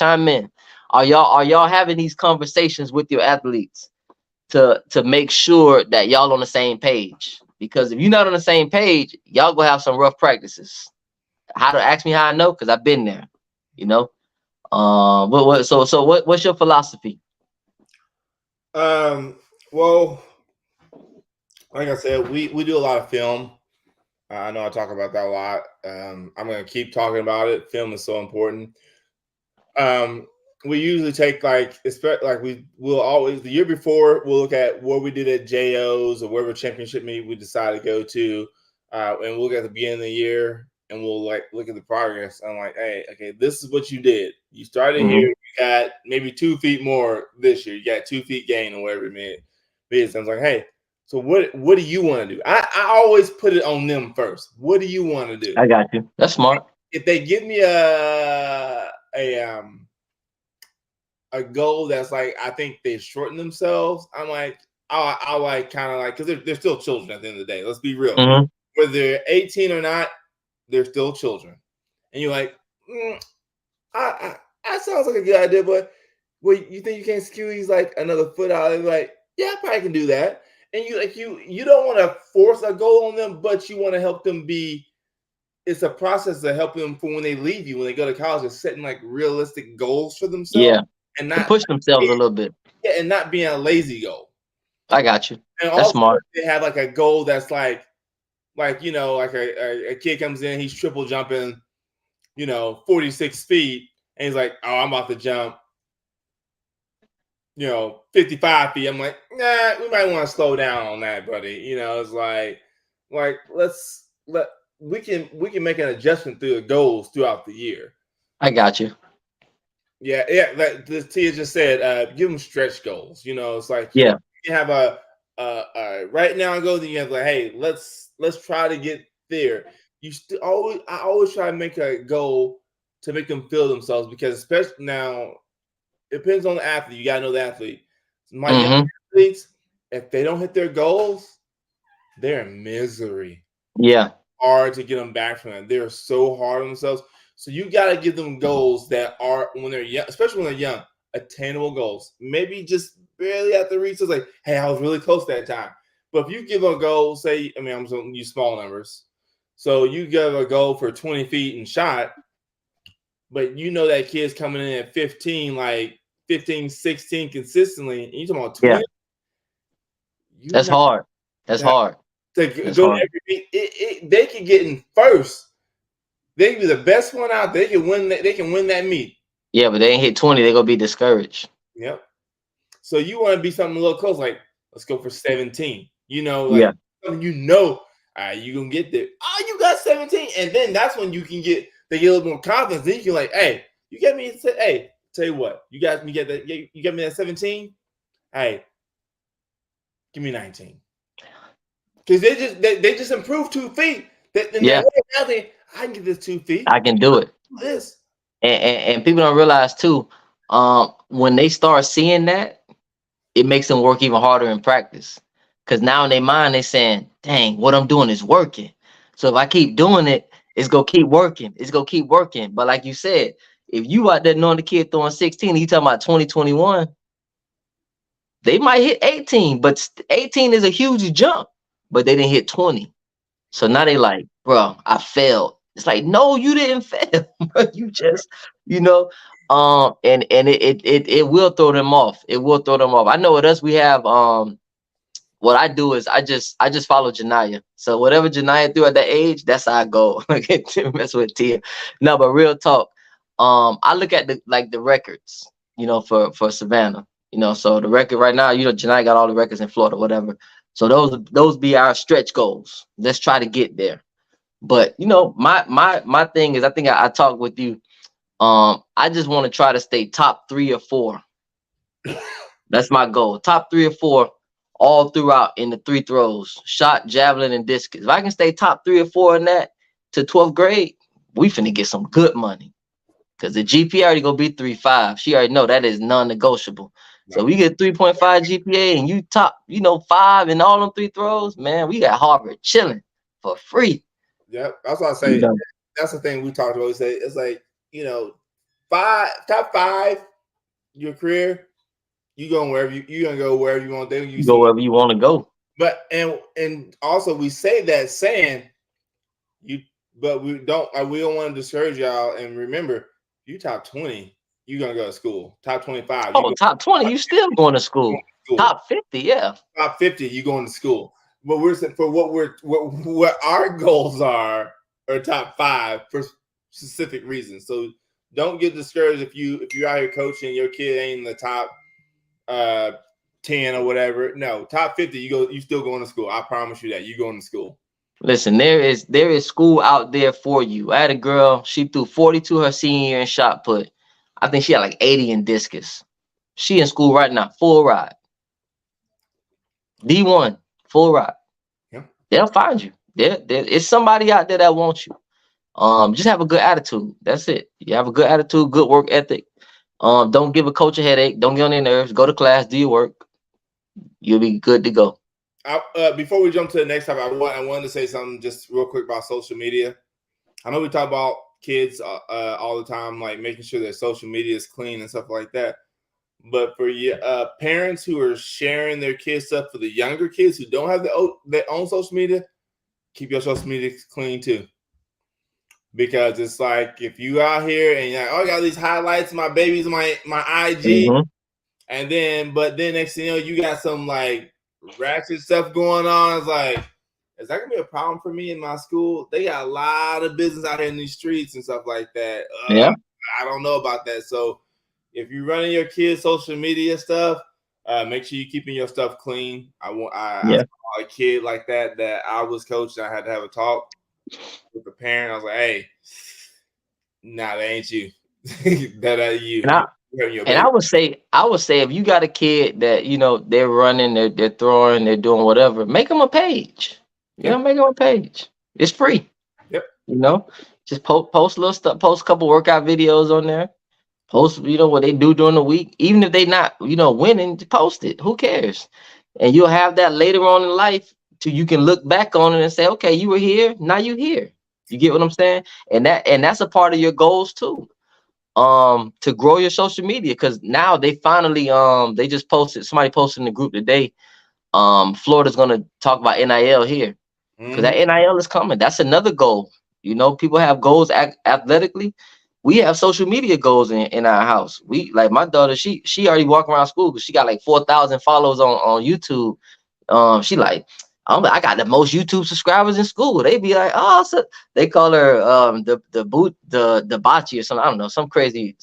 Are y'all having these conversations with your athletes to make sure that y'all on the same page? Because if you're not on the same page, y'all gonna have some rough practices. Ask me how I know? Because I've been there, what's your philosophy? Well, like I said, we do a lot of film. I know I talk about that a lot. I'm going to keep talking about it. Film is so important. We usually take we'll always the year before we'll look at what we did at JOs or whatever championship meet we decide to go to, and we'll look at the beginning of the year and we'll look at the progress. I'm like, hey, okay, this is what you did. You started here, you got maybe 2 feet more this year. You got 2 feet gain or whatever it means. I was like, hey, so what do you want to do? I always put it on them first. What do you want to do? I got you. That's smart. If they give me a goal that's I think they shorten themselves, I'm like, I like kind of because they're still children at the end of the day. Let's be real. Whether they're 18 or not, they're still children. And you're like, that sounds like a good idea, but you think you can't squeeze another foot out? And like, yeah, I probably can do that. And you don't want to force a goal on them, but you want to help them it's a process to help them for when they leave you, when they go to college, they're setting realistic goals for themselves. Yeah. And not push themselves a little bit. Yeah, and not being a lazy goal. I got you. And that's smart. They have a goal that's a kid comes in, he's triple jumping, 46 feet, and he's like, oh, I'm about to jump, 55 feet. I'm like, nah, we might want to slow down on that, buddy. It's we can make an adjustment through the goals throughout the year. I got you. Yeah. Like the Tia just said, give them stretch goals. You know, it's like Yeah. you have a right now goal. Then you have like, hey, let's try to get there. You still always I always try to make a goal to make them feel themselves because especially now it depends on the athlete. You gotta know the athlete. My young athletes, if they don't hit their goals, they're in misery. Yeah. Hard to get them back from that. They're so hard on themselves. So you got to give them goals that are when they're young, especially when they're young, attainable goals. Maybe just barely at the reach. It's like, hey, I was really close that time. But if you give a goal, say, I mean, I'm just going to use small numbers. So you give a goal for 20 feet and shot, but you know that kid's coming in at 15, like 15, 16 consistently. And you're talking about 20. Yeah. That's hard. That's hard. To go every meet, they can get in first. They can be the best one out. They can win that meet. Yeah, but they ain't hit 20. They're gonna be discouraged. Yep. So you want to be something a little close, like let's go for 17. You know, like you know, you gonna get there. Oh, you got 17, and then that's when you can get a little more confidence. Then you can like, hey, you get me. Hey, tell you what, you got me get that. You get me that 17. Hey, give me 19. Because they just improved 2 feet. Now I can get this 2 feet. I can do it. This. And people don't realize too, when they start seeing that, it makes them work even harder in practice. Because now in their mind, they're saying, dang, what I'm doing is working. So if I keep doing it, it's gonna keep working. It's gonna keep working. But like you said, if you out there knowing the kid throwing 16, he talking about 2021, they might hit 18, but 18 is a huge jump. But they didn't hit 20. So now they like, bro, I failed. It's like, no, you didn't fail. You just, and it will throw them off. It will throw them off. I know with us, we have what I do is I just follow Janaya. So whatever Janaya threw at that age, that's how I go. To mess with Tia. No, but real talk. I look at the records, for Savannah. So the record right now, Janaya got all the records in Florida, whatever. So those be our stretch goals. Let's try to get there. But my thing is, I think I talked with you. I just want to try to stay top 3 or 4. That's my goal. Top 3 or 4 all throughout in the 3 throws: shot, javelin, and discus. If I can stay top 3 or 4 in that to 12th grade, we finna get some good money. Because the GPA already gonna be 3.5. She already know that is non-negotiable. So we get 3.5 GPA and you top, 5 in all them 3 throws, man, we got Harvard chilling for free. Yep, that's what I say. That's the thing we talked about. We say it's like, top 5 your career, you're gonna go wherever you want. You go wherever you want to go. But and also we say that saying but we don't want to discourage y'all. And remember, you top 20, you're gonna go to school. Top 25. Oh, top 20, you still going to school. Top 50, yeah. Top 50, you going to school. But we're for what our goals are top 5 for specific reasons. So don't get discouraged if you're out here coaching, your kid ain't in the top 10 or whatever. No, top 50, you still going to school. I promise you that. You going to school. Listen, there is school out there for you. I had a girl, she threw 42 her senior year in shot put. I think she had like 80 in discus. She in school right now, full ride. D1, full ride. Yeah. They'll find you. There it's somebody out there that wants you. Just have a good attitude. That's it. You have a good attitude, good work ethic. Don't give a coach a headache. Don't get on their nerves. Go to class, do your work. You'll be good to go. Before we jump to the next topic, I wanted to say something just real quick about social media. I know we talk about kids all the time, like making sure their social media is clean and stuff like that. But for parents who are sharing their kids' stuff, for the younger kids who don't have their own social media, keep your social media clean too. Because it's like if you out here and you're like, oh, I got these highlights of my babies, my IG, and then next thing you know, you got some like ratchet stuff going on. It's like, is that gonna be a problem for me in my school? They got a lot of business out here in these streets and stuff like that. Yeah, I don't know about that. So if you're running your kids' social media stuff, make sure you're keeping your stuff clean. I saw a kid like that I was coaching. I had to have a talk with the parent. I was like, hey, nah, that ain't you. that you. And I would say if you got a kid that they're running, they're throwing, they're doing whatever, make them a page. Make them a page. It's free. Yep. Just post little stuff, post a couple workout videos on there. Post, what they do during the week. Even if they not, winning, post it. Who cares? And you'll have that later on in life till you can look back on it and say, okay, you were here, now you're here. You get what I'm saying? And that's a part of your goals too. To grow your social media, because now they finally they just posted, somebody posted in the group today, Florida's gonna talk about NIL here, because that NIL is coming. That's another goal. People have goals athletically. We have social media goals in our house. We, like my daughter, she already walk around school because she got like 4,000 followers on YouTube. She like, I got the most YouTube subscribers in school. They be like, oh, so they call her the Bocce or something. I don't know, some crazy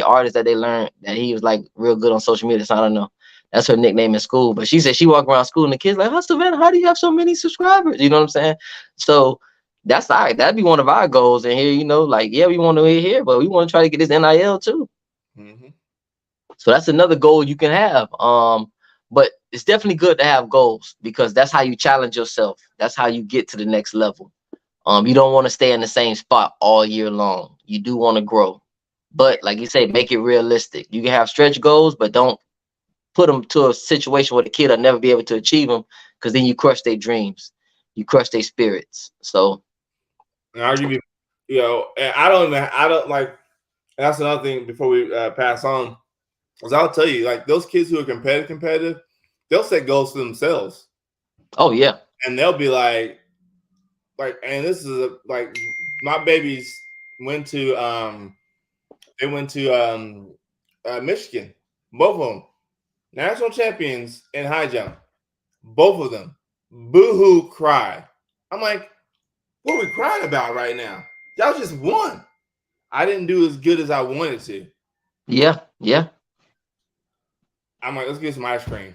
artist that they learned that he was like real good on social media. So I don't know. That's her nickname in school. But she said she walked around school and the kids like, oh, Savannah, how do you have so many subscribers? You know what I'm saying? So that's all right. That'd be one of our goals in here. Like, yeah, we want to be here, but we want to try to get this NIL too. So that's another goal you can have. But it's definitely good to have goals, because that's how you challenge yourself. That's how you get to the next level. You don't want to stay in the same spot all year long. You do want to grow, but like you say, make it realistic. You can have stretch goals, but don't put them to a situation where the kid will never be able to achieve them, because then you crush their dreams, you crush their spirits. So, and I'll give you, and I don't like. That's another thing before we pass on. Because I'll tell you, like those kids who are competitive, they'll set goals for themselves. Oh yeah, and they'll be like, and this is like my babies went to Michigan, both of them, national champions in high jump, both of them, boo-hoo cry. I'm like, what are we crying about right now? Y'all just won. I didn't do as good as I wanted to. Yeah. I'm like, let's get some ice cream.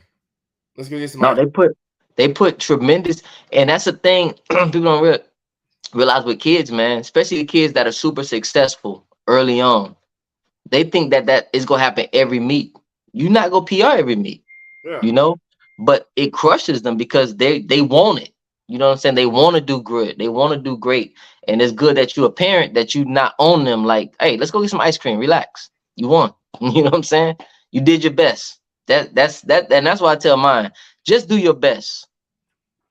Let's go get some ice cream. They put tremendous, and that's the thing people don't realize with kids, man, especially the kids that are super successful early on. They think that is gonna happen every meet. You're not gonna PR every meet, but it crushes them because they want it. You know what I'm saying? They want to do good. They want to do great, and it's good that you're a parent, that you not own them. Like, hey, let's go get some ice cream. Relax. You won. You know what I'm saying? You did your best. That's why I tell mine, just do your best.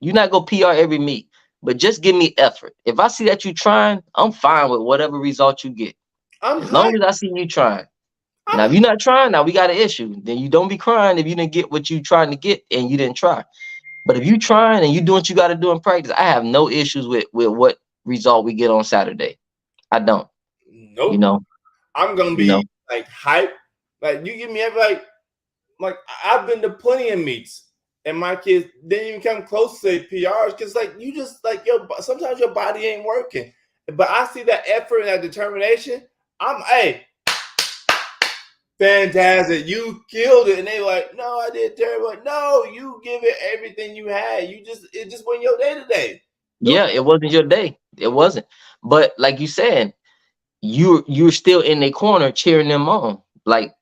You're not gonna PR every meet, but just give me effort. If I see that you trying, I'm fine with whatever result you get. As long as I see you trying. Now, if you're not trying, now we got an issue. Then you don't be crying if you didn't get what you trying to get and you didn't try. But if you trying and you doing what you got to do in practice, I have no issues with what result we get on Saturday. I don't. Nope. I'm gonna be like hype. Like you give me every like I've been to plenty of meets, and my kids didn't even come close to PRs because like you just like sometimes your body ain't working. But I see that effort and that determination. I'm fantastic. You killed it. And they like, no, I did terrible. No, you give it everything you had. It just wasn't your day today. Yeah, it wasn't your day. It wasn't. But like you said, you're still in their corner cheering them on. Like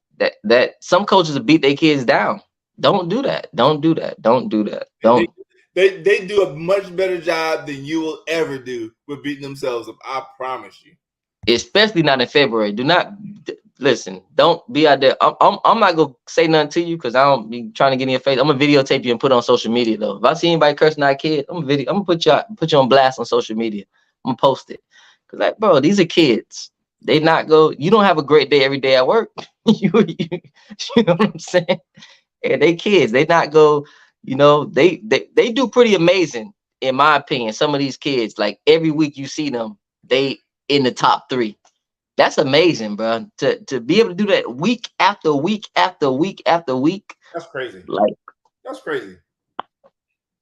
that some coaches will beat their kids down. Don't do that. Don't do that. Don't do that. Don't. They do a much better job than you will ever do with beating themselves up. I promise you. Especially not in February. Do not listen. Don't be out there. I'm not gonna say nothing to you because I don't be trying to get in your face. I'm gonna videotape you and put it on social media though. If I see anybody cursing our kid, I'm gonna put you on blast on social media. I'm gonna post it. Cause like, bro, these are kids. They not go. You don't have a great day every day at work. you know what I'm saying? And they kids. They not go. They do pretty amazing in my opinion. Some of these kids, like every week you see them, they in the top 3. That's amazing, bro. To be able to do that week after week after week after week. That's crazy. Like that's crazy.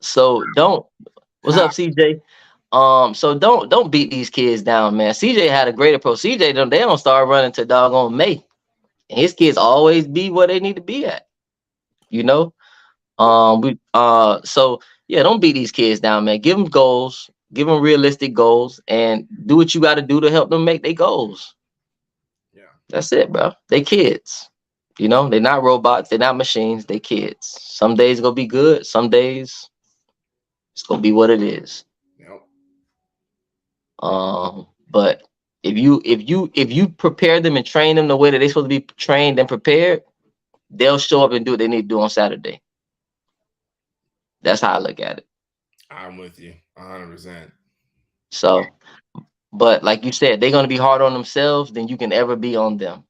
So don't. What's up, CJ? So don't beat these kids down, man. CJ had a great approach. CJ they don't start running to doggone May. And his kids always be where they need to be at. So yeah, don't beat these kids down, man. Give them goals, give them realistic goals, and do what you got to do to help them make their goals. Yeah. That's it, bro. They kids. You know, they're not robots. They're not machines. They kids. Some days gonna be good. Some days it's gonna be what it is. Yep. But if you prepare them and train them the way that they're supposed to be trained and prepared, they'll show up and do what they need to do on Saturday. That's how I look at it. I'm with you 100%. So, but like you said, they're gonna be hard on themselves than you can ever be on them.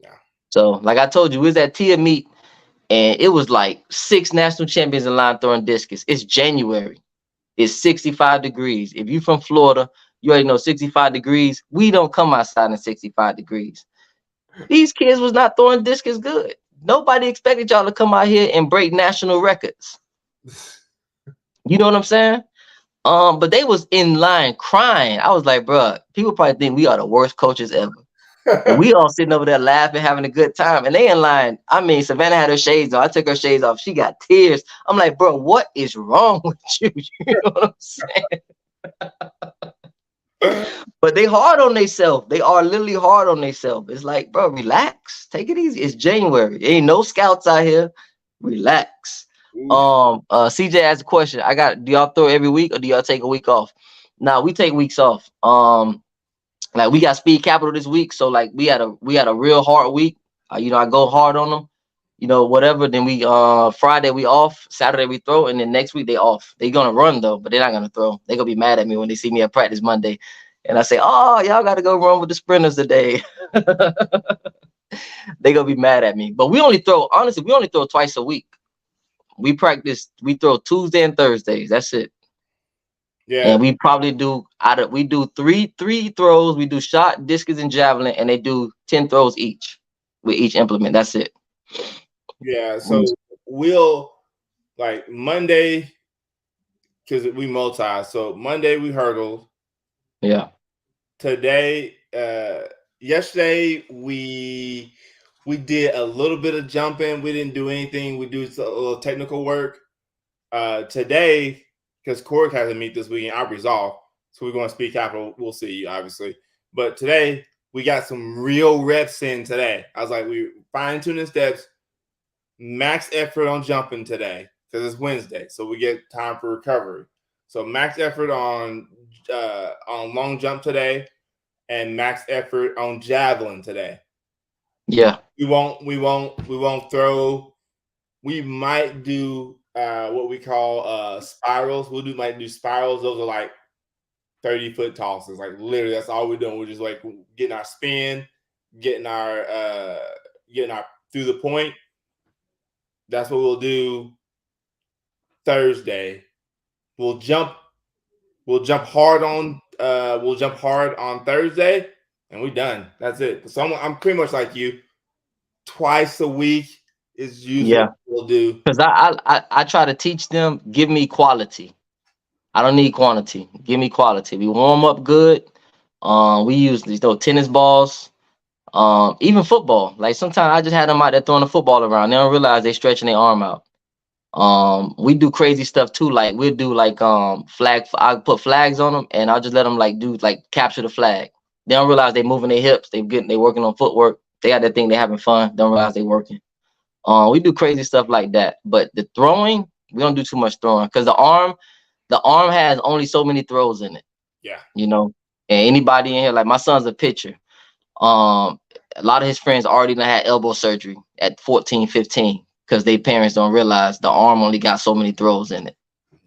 Yeah. So, like I told you, we was at Tia meet, and it was like 6 national champions in line throwing discus. It's January. It's 65 degrees. If you from Florida, you already know 65 degrees. We don't come outside in 65 degrees. These kids was not throwing discus good. Nobody expected y'all to come out here and break national records. You know what I'm saying? But they was in line crying. I was like, bro, people probably think we are the worst coaches ever. And we all sitting over there laughing, having a good time. And they in line. I mean, Savannah had her shades on. I took her shades off. She got tears. I'm like, bro, what is wrong with you? You know what I'm saying? But they hard on themselves. They are literally hard on themselves. It's like, bro, relax. Take it easy. It's January. There ain't no scouts out here. Relax. CJ asked a question. Do y'all throw every week or do y'all take a week off? Nah, we take weeks off. Like we got Speed Capital this week, so like we had a real hard week. You know, I go hard on them. You know, whatever. Then we Friday we off, Saturday we throw, and then next week they off. They gonna run though, but they're not gonna throw. They gonna be mad at me when they see me at practice Monday, and I say, "Oh, y'all got to go run with the sprinters today." They gonna be mad at me. But we only throw twice a week. We throw Tuesday and Thursdays. That's it. Yeah. And we probably do three throws. We do shot, discus, and javelin, and they do 10 throws each with each implement. That's it. Yeah. So we'll like Monday, because we multi. So Monday we hurdled. Yeah. Today, yesterday we did a little bit of jumping. We didn't do anything. We do a little technical work. Today, because Cork has a meet this weekend, Aubrey's off. So we're going to Speed Capital. We'll see you, obviously. But today, we got some real reps in today. I was like, we fine-tuning steps, max effort on jumping today because it's Wednesday. So we get time for recovery. So max effort on long jump today and max effort on javelin today. Yeah. We won't throw. We might do what we call spirals. Might do spirals. Those are like 30-foot tosses. Like literally, that's all we're doing. We're just like getting our spin, getting our through the point. That's what we'll do Thursday. We'll jump hard on Thursday, and we're done. That's it. So I'm pretty much like you. Twice a week is usually what we'll do. Because I try to teach them, give me quality. I don't need quantity. Give me quality. We warm up good. We use these tennis balls. Even football. Like sometimes I just had them out there throwing the football around. They don't realize they stretching their arm out. We do crazy stuff too. Like we'll do like flag. I put flags on them and I'll just let them capture the flag. They don't realize they moving their hips. They working on footwork. They got that thing. They having fun. Don't realize they working. We do crazy stuff like that. But the throwing, we don't do too much throwing because the arm has only so many throws in it. Yeah. You know, and anybody in here, like my son's a pitcher. A lot of his friends already had elbow surgery at 14, 15 because their parents don't realize the arm only got so many throws in it.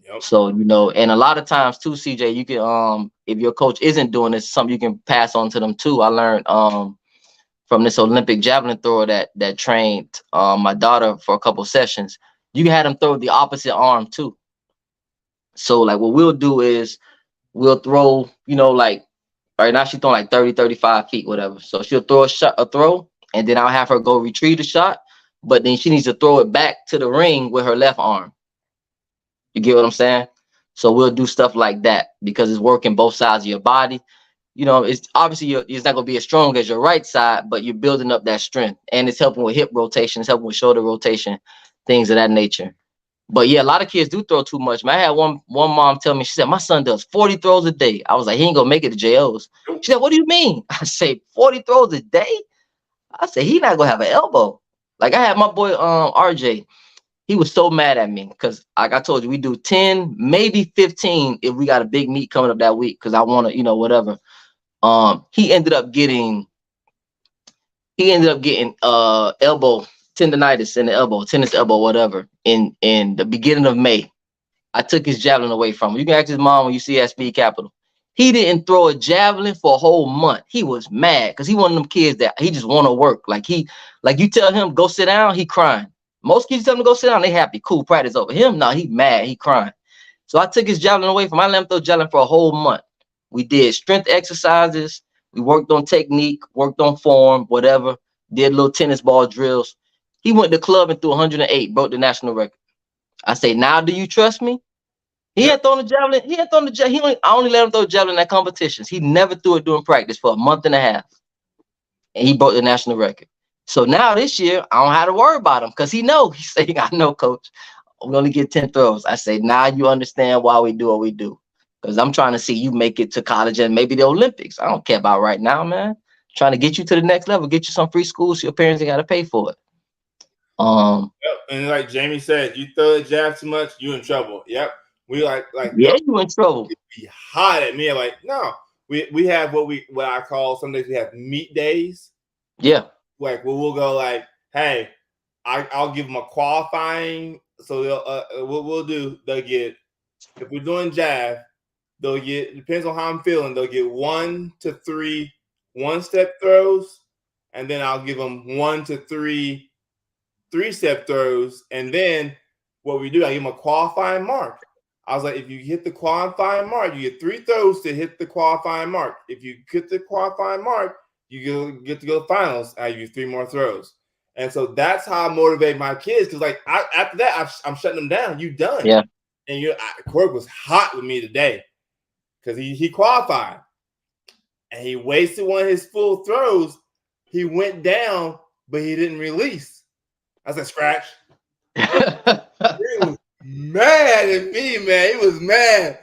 Yep. So, you know, and a lot of times too, CJ, you can, if your coach isn't doing this, something you can pass on to them too. I learned from this Olympic javelin thrower that trained my daughter for a couple sessions. You can have them throw the opposite arm too. So like what we'll do is we'll throw, you know, like right now she's throwing like 30, 35 feet, whatever. So she'll throw a throw, and then I'll have her go retrieve the shot, but then she needs to throw it back to the ring with her left arm. You get what I'm saying? So we'll do stuff like that because it's working both sides of your body. You know, it's obviously it's not going to be as strong as your right side, but you're building up that strength, and it's helping with hip rotation, it's helping with shoulder rotation, things of that nature. But yeah, a lot of kids do throw too much. Man, I had one mom tell me, she said, my son does 40 throws a day. I was like, he ain't gonna make it to JOs. She said, what do you mean? I say 40 throws a day? I said, he not gonna have an elbow. Like I had my boy RJ. He was so mad at me because, like I told you, we do 10, maybe 15 if we got a big meet coming up that week. Because I want to, whatever. He ended up getting elbow tendonitis in the elbow, tennis elbow, whatever. In the beginning of May, I took his javelin away from him. You can ask his mom when you see at Speed Capital. He didn't throw a javelin for a whole month. He was mad because he one of them kids that he just want to work. Like you tell him go sit down, he crying. Most kids tell him to go sit down, they happy, cool, practice over. Him, no, he mad, he crying. So I took his javelin away from him. I let him throw javelin for a whole month. We did strength exercises. We worked on technique, worked on form, whatever. Did little tennis ball drills. He went to the club and threw 108, broke the national record. I say, now do you trust me? He had thrown the javelin. I only let him throw javelin at competitions. He never threw it during practice for a month and a half. And he broke the national record. So now this year, I don't have to worry about him because he's saying, I know, coach, we only get 10 throws. I say, now you understand why we do what we do. Because I'm trying to see you make it to college and maybe the Olympics. I don't care about right now, man. Trying to get you to the next level, get you some free schools so your parents ain't got to pay for it. Yep. And like Jamie said, you throw a jab too much, you in trouble. Yep. We like yeah, you in trouble. Be hot at me. Like, no. We have what I call, some days we have meet days. Yeah. Like we'll go like, hey, I'll give them a qualifying. So they'll we'll do, they'll get, if we're doing jab, they'll get, depends on how I'm feeling, they'll get 1 to 3 1-step throws, and then I'll give them 1 to 3 3-step throws, and then what we do, I give them a qualifying mark. I was like, if you hit the qualifying mark, you get 3 throws to hit the qualifying mark. If you get the qualifying mark, you get to go to finals. I give you 3 more throws. And so that's how I motivate my kids. Because like after that, I'm shutting them down. You done. Yeah. And Cork was hot with me today because he qualified. And he wasted one of his full throws. He went down, but he didn't release. I said, scratch. He was mad at me, man. He was mad.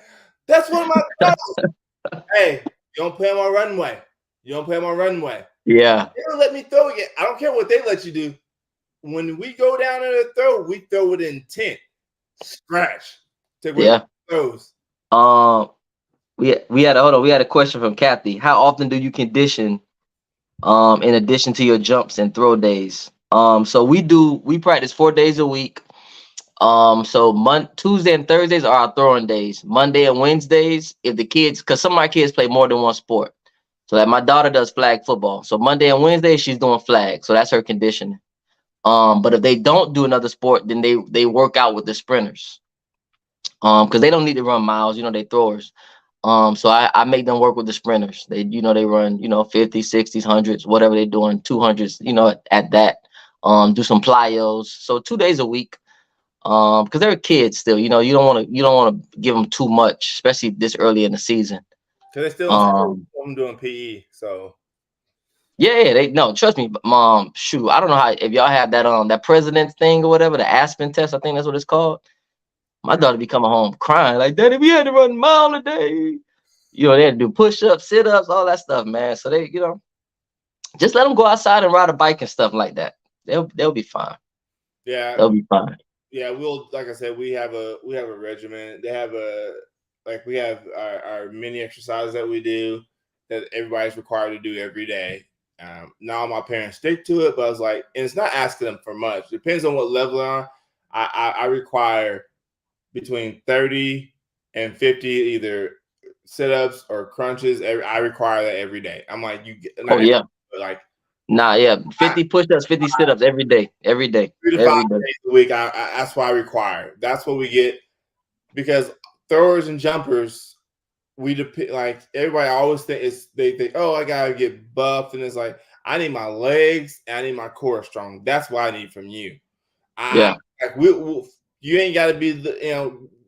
That's one of my throws. Hey, you don't play on my runway. You don't play on my runway. Yeah. They don't let me throw again. I don't care what they let you do. When we go down in a throw, we throw with intent. Scratch. Take away throws. We had a question from Kathy. How often do you condition in addition to your jumps and throw days? So we practice 4 days a week. So Tuesday and Thursdays are our throwing days. Monday and Wednesdays, if the kids, because some of my kids play more than one sport. So like my daughter does flag football. So Monday and Wednesday, she's doing flag. So that's her conditioning. But if they don't do another sport, then they work out with the sprinters. Because they don't need to run miles, they throwers. So I make them work with the sprinters. They run, 50s, 60s, 100s, whatever they're doing, 200s, at that. Do some plyos. So 2 days a week. Because they're kids still, you don't want to give them too much, especially this early in the season. Because they still I'm doing PE, so yeah, trust me, Mom. Shoot, I don't know if y'all have that president's thing or whatever, the Aspen test, I think that's what it's called. My daughter be coming home crying like, Daddy, we had to run a mile a day. They had to do push-ups, sit-ups, all that stuff, man. So they, just let them go outside and ride a bike and stuff like that. They'll be fine. Yeah, they'll be fine. Yeah, like I said, we have a regimen. They have we have our mini exercises that we do that everybody's required to do every day. Now my parents stick to it, but I was like, and it's not asking them for much. Depends on what level they're on. I require between 30 and 50 either sit-ups or crunches. I require that every day. I'm like, like. Nah, yeah, 50 push-ups, 50 sit-ups every day. 3 to 5 days a week. That's what I require. That's what we get, because throwers and jumpers, like everybody always thinks they think, oh, I gotta get buffed, and it's like I need my legs and I need my core strong. That's what I need from you. Like you ain't got to be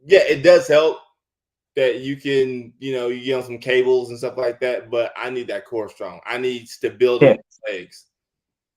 it does help that you can, you get on some cables and stuff like that, but I need that core strong. I need stability in the legs.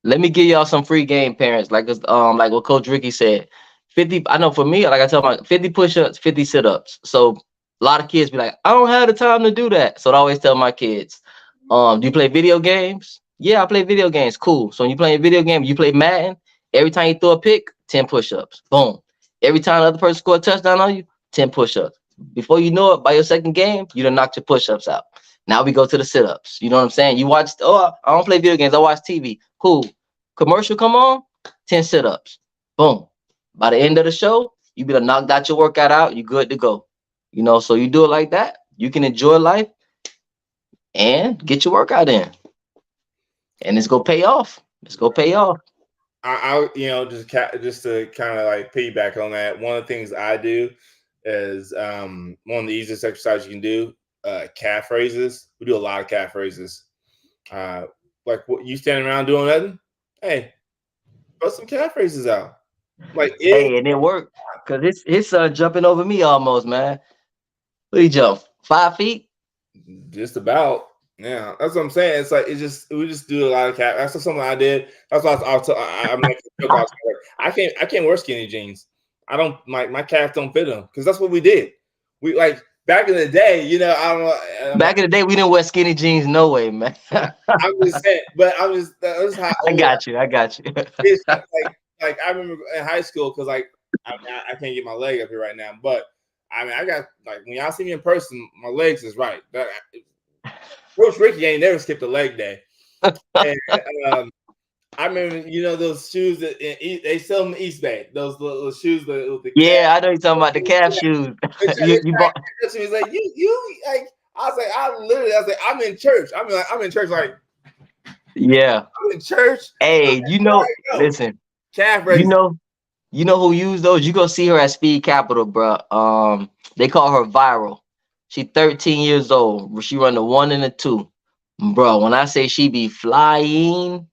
Let me give y'all some free game, parents. Like what Coach Ricky said, 50. I know for me, like I tell my 50 push-ups, 50 sit-ups. So a lot of kids be like, I don't have the time to do that. So I always tell my kids, do you play video games? Yeah, I play video games. Cool. So when you play a video game, you play Madden. Every time you throw a pick, 10 push-ups. Boom. Every time another person score a touchdown on you, 10 push-ups. Before you know it, by your second game, you done knocked your push-ups out. Now we go to the sit-ups. You know what I'm saying? You watch, oh, I don't play video games. I watch TV. Cool. Commercial come on, 10 sit-ups. Boom. By the end of the show, you be done knocked out your workout out. You good to go. You know, so you do it like that. You can enjoy life and get your workout in. And it's gonna pay off. It's gonna pay off. I just to kind of like piggyback on that. One of the things I do is one of the easiest exercises you can do, calf raises. We do a lot of calf raises. Like what you standing around doing nothing? Hey, throw some calf raises out. Like Hey, and it worked because his son jumping over me almost, man. What he jump? 5 feet? Just about. Yeah, that's what I'm saying. It's like we just do a lot of calf. That's something I did. That's why I'm like, I can't wear skinny jeans. I don't my calves don't fit them because that's what we did. We like back in the day, you know. I don't know. Back in the day, we didn't wear skinny jeans, no way, man. I'm just saying, but that's how I got you. It's like I remember in high school because like I can't get my leg up here right now, but I mean I got like when y'all see me in person, my legs is right. Coach Ricky ain't never skipped a leg day. And, I remember, you know, those shoes that they sell them in East Bay. Those little shoes with the yeah, I know you're talking about the calf shoes. you bought. He's like you like. I was like, I was like, I'm in church. I'm in church like. Yeah. I'm in church. Hey, you know, listen. Calf race. You know who used those? You go see her at Speed Capital, bro. They call her Viral. She 13 years old. She run the 1 and the 2. Bro, when I say she be flying,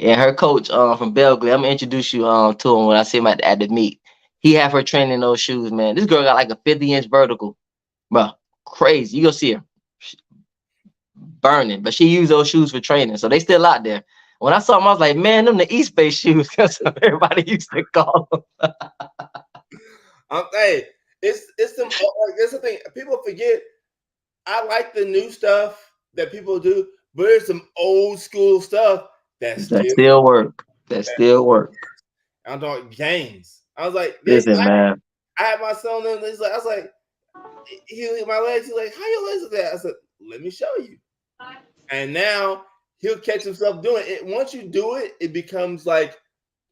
and her coach from Belgrade, I'm gonna introduce you to him when I see him at the meet. He have her training those shoes, man. This girl got like a 50-inch vertical. Bro, crazy. You go see her. Burning, but she used those shoes for training. So they still out there. When I saw them, I was like, man, them the East Bay shoes. Because everybody used to call them. Hey, it's some like that's the thing. People forget. I like the new stuff that people do, but there's some old school stuff that still work. Still work. I'm talking games. I was like, listen, man. I had my son on. I was like, he my legs. He's like, how your legs are that? I said, let me show you. And now he'll catch himself doing it. Once you do it, it becomes like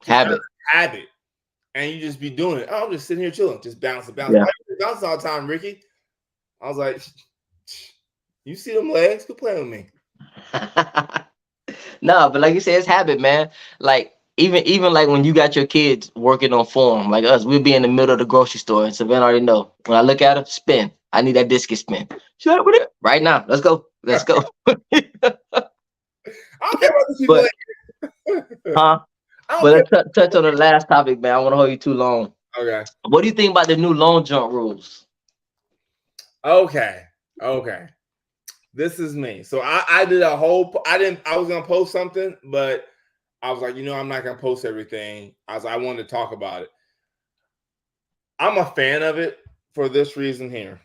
habit. And you just be doing it. Oh, I'm just sitting here chilling, just bouncing. Yeah. Bouncing all the time, Ricky. I was like, you see them legs? Quit playing with me. No, but like you said, it's habit, man. Like even like when you got your kids working on form, like us, we'll be in the middle of the grocery store, and Savannah already know. When I look at her, spin. I need that discus spin. She's like, with it right now. Let's go. I don't care about these people. Huh? But let's touch on the last topic, man. I want to hold you too long. Okay. What do you think about the new long jump rules? Okay. This is me. So I did a whole. I was gonna post something, but I was like, I'm not gonna post everything. I wanted to talk about it. I'm a fan of it for this reason here,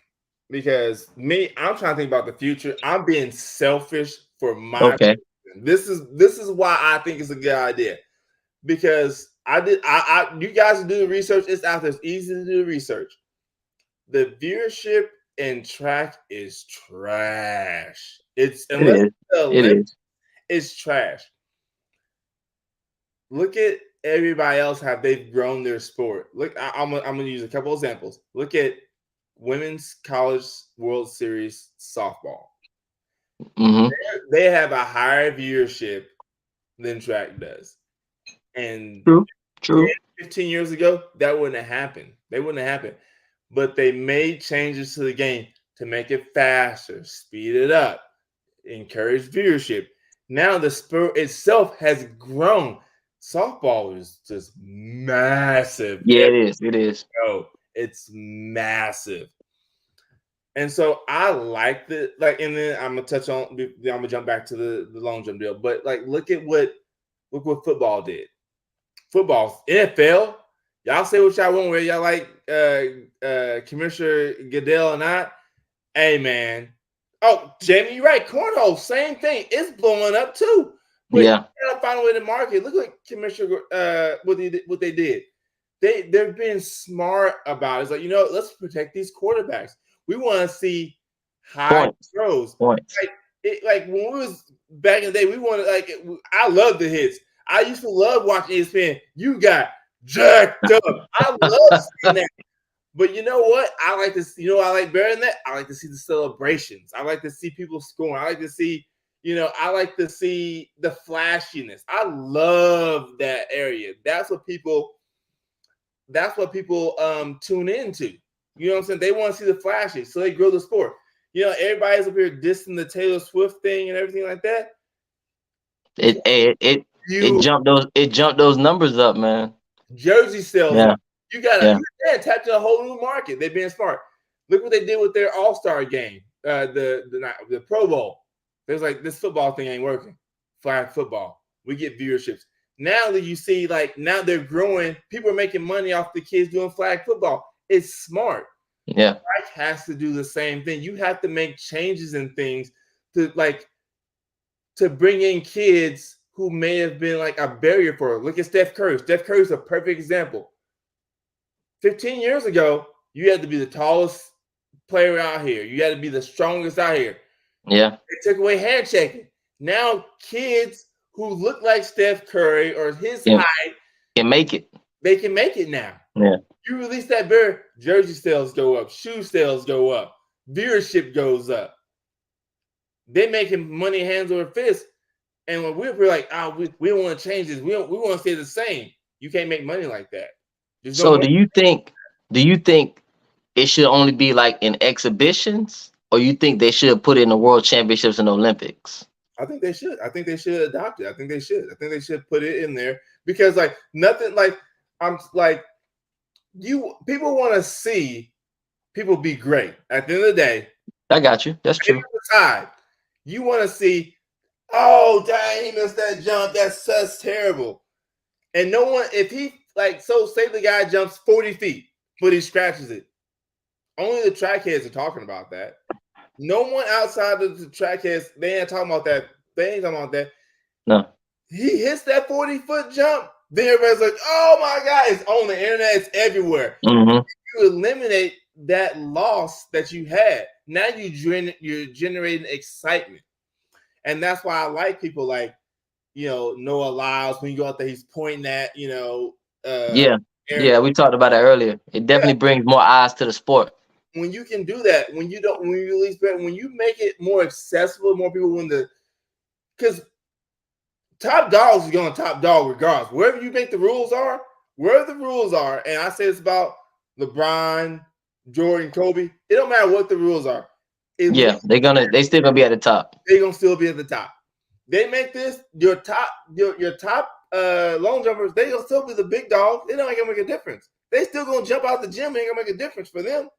because I'm trying to think about the future. I'm being selfish for my. Okay. This is why I think it's a good idea, because you guys do the research. It's out there. It's easy to do the research. The viewership in track is trash. It is. It's trash. Look at everybody else, how they've grown their sport. Look, I'm gonna use a couple examples. Look at Women's College World Series softball. Mm-hmm. They have a higher viewership than track does. And true. 15 years ago, that wouldn't have happened. But they made changes to the game to make it faster, speed it up, encourage viewership. Now the sport itself has grown. Softball is just massive. Yeah, it is. It's massive. And so I like the and then I'm gonna jump back to the long jump deal. But look what football did. Football, NFL. Y'all say what y'all want, where y'all like Commissioner Goodell or not. Hey, man. Oh, Jamie, you're right. Cornhole, same thing. It's blowing up too. But you gotta find a way to market. Look what Commissioner what they did. They're being smart about it. It's like, let's protect these quarterbacks. We want to see high throws. Like when we was back in the day, we wanted I love the hits. I used to love watching ESPN. You got jacked up. I love seeing that. But you know what? I like to see, I like better than that. I like to see the celebrations. I like to see people scoring. I like to see, I like to see the flashiness. I love that area. That's what people tune into. You know what I'm saying? They want to see the flashes, so they grow the sport. Everybody's up here dissing the Taylor Swift thing and everything like that. It jumped those numbers up, man. Jersey sales. Yeah. You gotta tap to a whole new market. They're being smart. Look what they did with their All-Star game, the Pro Bowl. It was like, this football thing ain't working. Flag football. We get viewerships. Now that you see, now they're growing. People are making money off the kids doing flag football. It's smart. Yeah. Mike has to do the same thing. You have to make changes in things to bring in kids who may have been a barrier for her. Look at Steph Curry. Steph Curry is a perfect example. 15 years ago, you had to be the tallest player out here. You had to be the strongest out here. Yeah. They took away handshaking. Now kids who look like Steph Curry or his height can make it. They can make it now. Yeah. You release that bear, jersey sales go up, shoe sales go up, viewership goes up. They're making money hands over fist. And when we're like, we don't want to change this. We want to stay the same. You can't make money like that. So do you think it should only be in exhibitions, or you think they should put it in the World Championships and Olympics? I think they should. I think they should adopt it. I think they should. I think they should put it in there because nothing people want to see people be great. At the end of the day, I got you. That's true. You want to see, oh dang, he missed that jump. That's terrible. And no one, if he say the guy jumps 40 feet, but he scratches it. Only the track heads are talking about that. No one outside of the track heads, they ain't talking about that. They ain't talking about that. No. He hits that 40-foot jump. Then everybody's like, oh my God, it's on the internet, it's everywhere. Mm-hmm. You eliminate that loss that you had. Now you're generating excitement. And that's why I like people like, Noah Lyles, when you go out there, he's pointing at, we talked about that earlier. It definitely brings more eyes to the sport. When you can do that, when you release better, when you make it more accessible, more people because top dogs is going to top dog regardless. Wherever you make the rules are, and I say this about LeBron, Jordan, Kobe, it don't matter what the rules are. They still gonna be at the top. They're gonna still be at the top. They make this your top long jumpers. They gonna still be the big dogs. They don't gonna make a difference. They still gonna jump out the gym. Ain't gonna make a difference for them.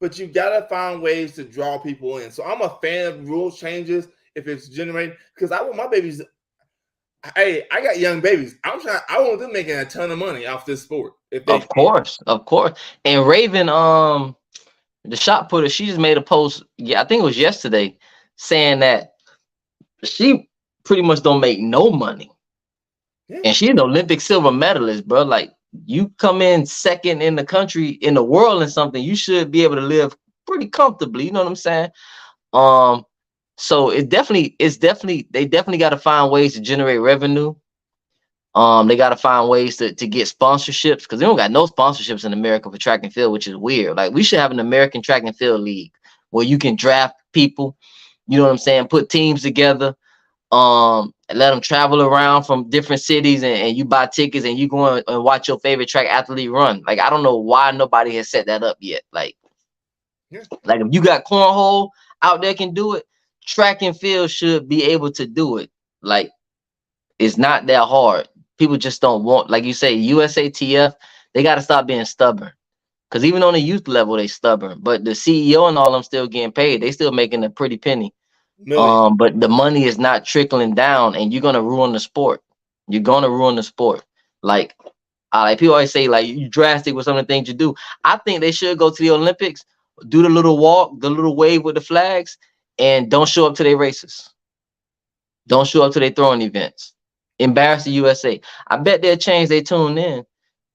But you gotta find ways to draw people in. So I'm a fan of rule changes if it's generated, because I want my babies. Hey, I got young babies. I want them making a ton of money off this sport. Of course. And Raven, the shot putter, she just made a post. Yeah, I think it was yesterday, saying that she pretty much don't make no money, and she's an Olympic silver medalist, bro. You come in second in the country, in the world, and something, you should be able to live pretty comfortably. You know what I'm saying? So they definitely got to find ways to generate revenue. They got to find ways to get sponsorships, because they don't got no sponsorships in America for track and field, which is weird. We should have an American track and field league where you can draft people, you know what I'm saying, put teams together, and let them travel around from different cities, and you buy tickets and you go and watch your favorite track athlete run. I don't know why nobody has set that up yet. If you got cornhole out there can do it, track and field should be able to do it. It's not that hard. People just don't want, like you say, USATF, they got to stop being stubborn. Because even on the youth level, they stubborn. But the CEO and all them still getting paid. They still making a pretty penny. But the money is not trickling down, and you're going to ruin the sport. You're going to ruin the sport. People always say, you drastic with some of the things you do. I think they should go to the Olympics, do the little walk, the little wave with the flags, and don't show up to their races. Don't show up to their throwing events. Embarrass the USA. I bet they'll change their tune in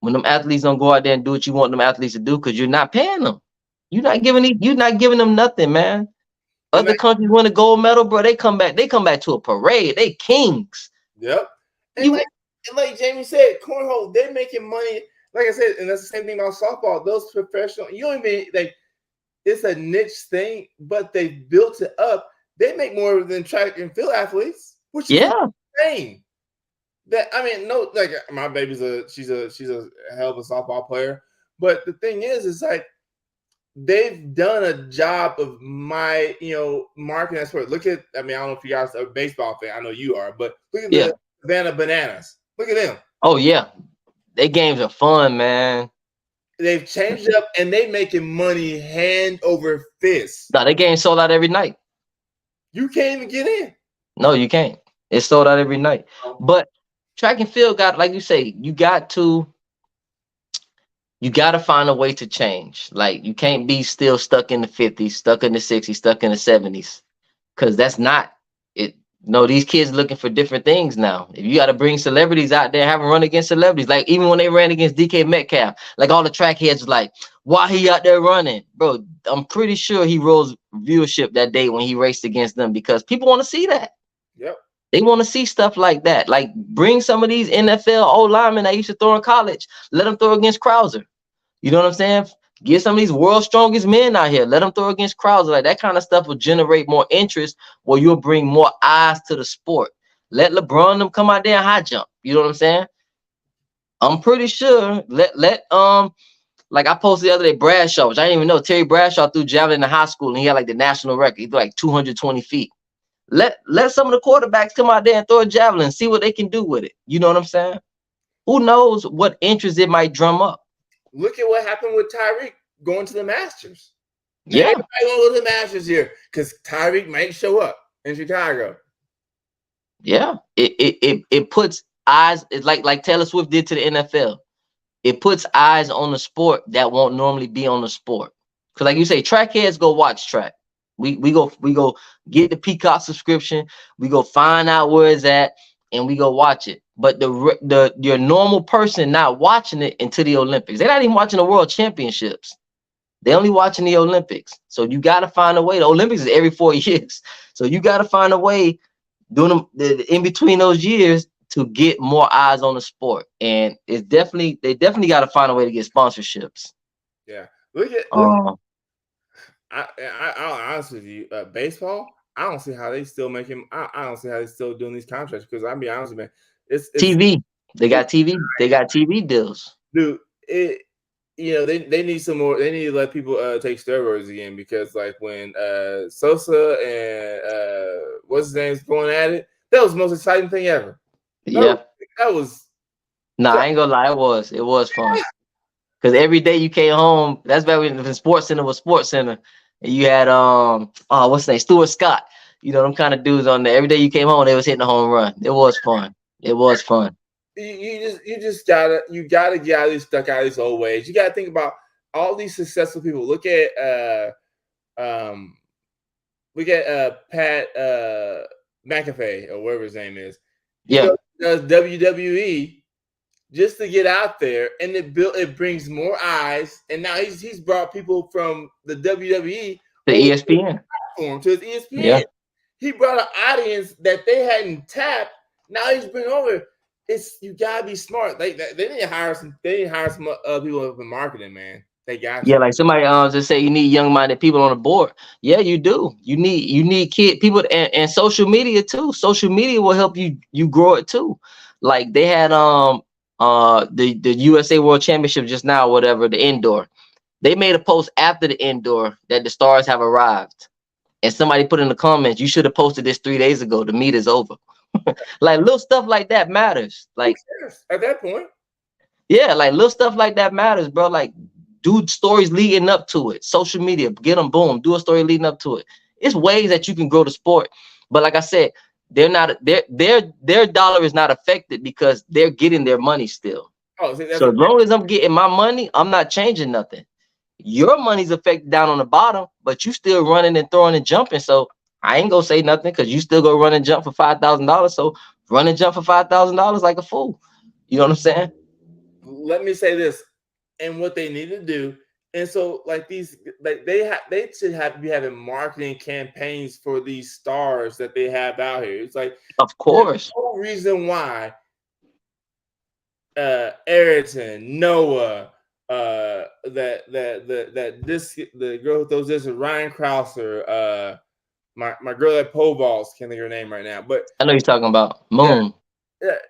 when them athletes don't go out there and do what you want them athletes to do because you're not paying them. You're not giving them nothing, man. Other countries win a gold medal, bro. They come back to a parade. They kings. Yep. And like Jamie said, cornhole, they're making money. Like I said, and that's the same thing about softball. Those professional, you don't even like. It's a niche thing, but they built it up. They make more than track and field athletes, which is insane. That I mean, no, like my baby's she's a hell of a softball player. But the thing is like they've done a job of marketing that sport. Look at, I mean, I don't know if you guys are a baseball fan. I know you are, but look at the Savannah Bananas. Look at them. Oh yeah, their games are fun, man. They've changed it up and they making money hand over fist. No, their game sold out every night. You can't even get in. No, you can't. It's sold out every night. But track and field got, like you say, you got to find a way to change. Like you can't be still stuck in the 50s, stuck in the 60s, stuck in the 70s. Because that's not it. No, these kids looking for different things now. If you got to bring celebrities out there, have them run against celebrities. Like even when they ran against DK Metcalf, like all the track heads was like, why he out there running? Bro, I'm pretty sure he rose viewership that day when he raced against them because people want to see that. Yep. They want to see stuff like that. Like bring some of these NFL old linemen that used to throw in college. Let them throw against Krauser. You know what I'm saying? Get some of these world's strongest men out here. Let them throw against Krauser. Like that kind of stuff will generate more interest where you'll bring more eyes to the sport. Let LeBron them come out there and high jump. You know what I'm saying? I'm pretty sure like I posted the other day, Bradshaw, which I didn't even know. Terry Bradshaw threw javelin in high school and he had like the national record. He threw like 220 feet. Let some of the quarterbacks come out there and throw a javelin and see what they can do with it. You know what I'm saying? Who knows what interest it might drum up? Look at what happened with Tyreek going to the Masters. Yeah. Everybody going to the Masters here because Tyreek might show up in Chicago. Yeah. It puts eyes, it's like Taylor Swift did to the NFL. It puts eyes on the sport that won't normally be on the sport. Because like you say, track heads go watch track. We go get the Peacock subscription. We go find out where it's at and we go watch it. But your normal person not watching it until the Olympics. They're not even watching the World Championships. They're only watching the Olympics. So you got to find a way. The Olympics is every 4 years. So you got to find a way doing them in between those years to get more eyes on the sport. And they definitely got to find a way to get sponsorships. Yeah. I'll be honest with you, baseball, I don't see how they still making. I don't see how they still doing these contracts because I'll be honest with you, man. It's TV. They got TV. They got TV deals. Dude, they need some more. They need to let people take steroids again because like when Sosa and what's his name's going at it, that was the most exciting thing ever. That was. Nah, I ain't gonna lie. It was fun. Because every day you came home, that's back when the Sports Center was Sports Center. And you had what's his name? Stuart Scott. You know, them kind of dudes on there. Every day you came home, they was hitting a home run. It was fun. It was fun. You gotta get out of these stuck out of these old ways. You gotta think about all these successful people. Look at Pat McAfee or whatever his name is. He does WWE just to get out there, and it brings more eyes. And now he's brought people from the WWE to ESPN platform to his ESPN. Yeah. He brought an audience that they hadn't tapped. Now he's bringing over. You gotta be smart. They didn't hire some. They didn't hire some people in marketing, man. They got you. Yeah, like somebody just say you need young-minded people on the board. Yeah, you do. You need kid people and social media too. Social media will help you grow it too. Like they had the USA World Championship just now, whatever, the indoor. They made a post after the indoor that the stars have arrived. And somebody put in the comments, you should have posted this 3 days ago. The meet is over. Like little stuff like that matters. Like at that point. Yeah, like little stuff like that matters, bro. Like do stories leading up to it. Social media, get them, boom, do a story leading up to it. It's ways that you can grow the sport. But like I said, they're not their dollar is not affected because they're getting their money still. So as long as I'm getting my money, I'm not changing nothing. Your money's affected down on the bottom, but you still running and throwing and jumping. So I ain't gonna say nothing because you still go run and jump for $5,000. So run and jump for $5,000 like a fool. You know what I'm saying? Let me say this, and what they need to do. And so, like these, like they should be having marketing campaigns for these stars that they have out here. It's like, of course, no reason why Ayrton, Noah, the girl who throws this is Ryan Krauser, my girl at pole vaults, can't think of her name right now, but I know you're talking about Moon.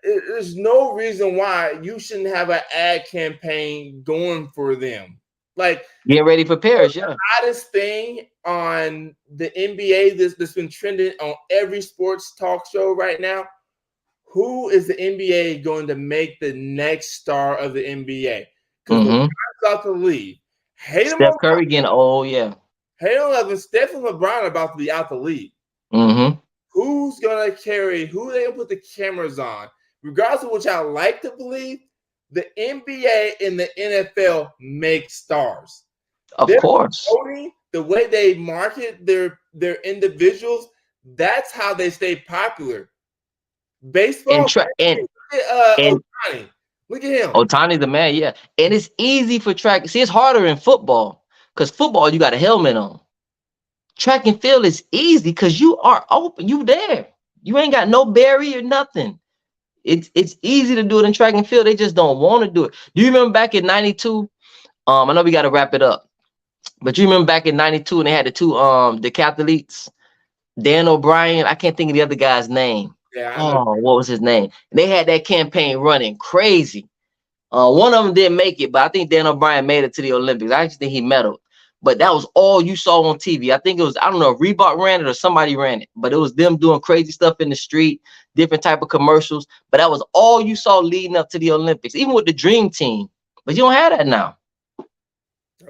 There's no reason why you shouldn't have an ad campaign going for them. Like getting ready for Paris, the hottest thing on the NBA that's been trending on every sports talk show right now. Who is the NBA going to make the next star of the NBA? Because the guys about to leave. Steph Curry getting old, yeah. Halo Steph and LeBron are about to be out the league. Who's gonna carry? Who they gonna put the cameras on? Regardless of which I like to believe, the NBA and the NFL make stars. Of course. Voting, the way they market their individuals, that's how they stay popular. Baseball and Ohtani. Look at him. Ohtani's the man, yeah. And it's easy for track. See, it's harder in football because football you got a helmet on. Track and field is easy because you are open. You there. You ain't got no barrier or nothing. It's easy to do it in track and field. They just don't want to do it. Do you remember back in '92? I know we got to wrap it up, but you remember back in '92 and they had the two decathletes, Dan O'Brien. I can't think of the other guy's name. Yeah. What was his name? They had that campaign running crazy. One of them didn't make it, but I think Dan O'Brien made it to the Olympics. I actually think he medaled. But that was all you saw on TV. I think it was, I don't know if Reebok ran it or somebody ran it, but it was them doing crazy stuff in the street, different type of commercials. But that was all you saw leading up to the Olympics, even with the Dream Team. But you don't have that now.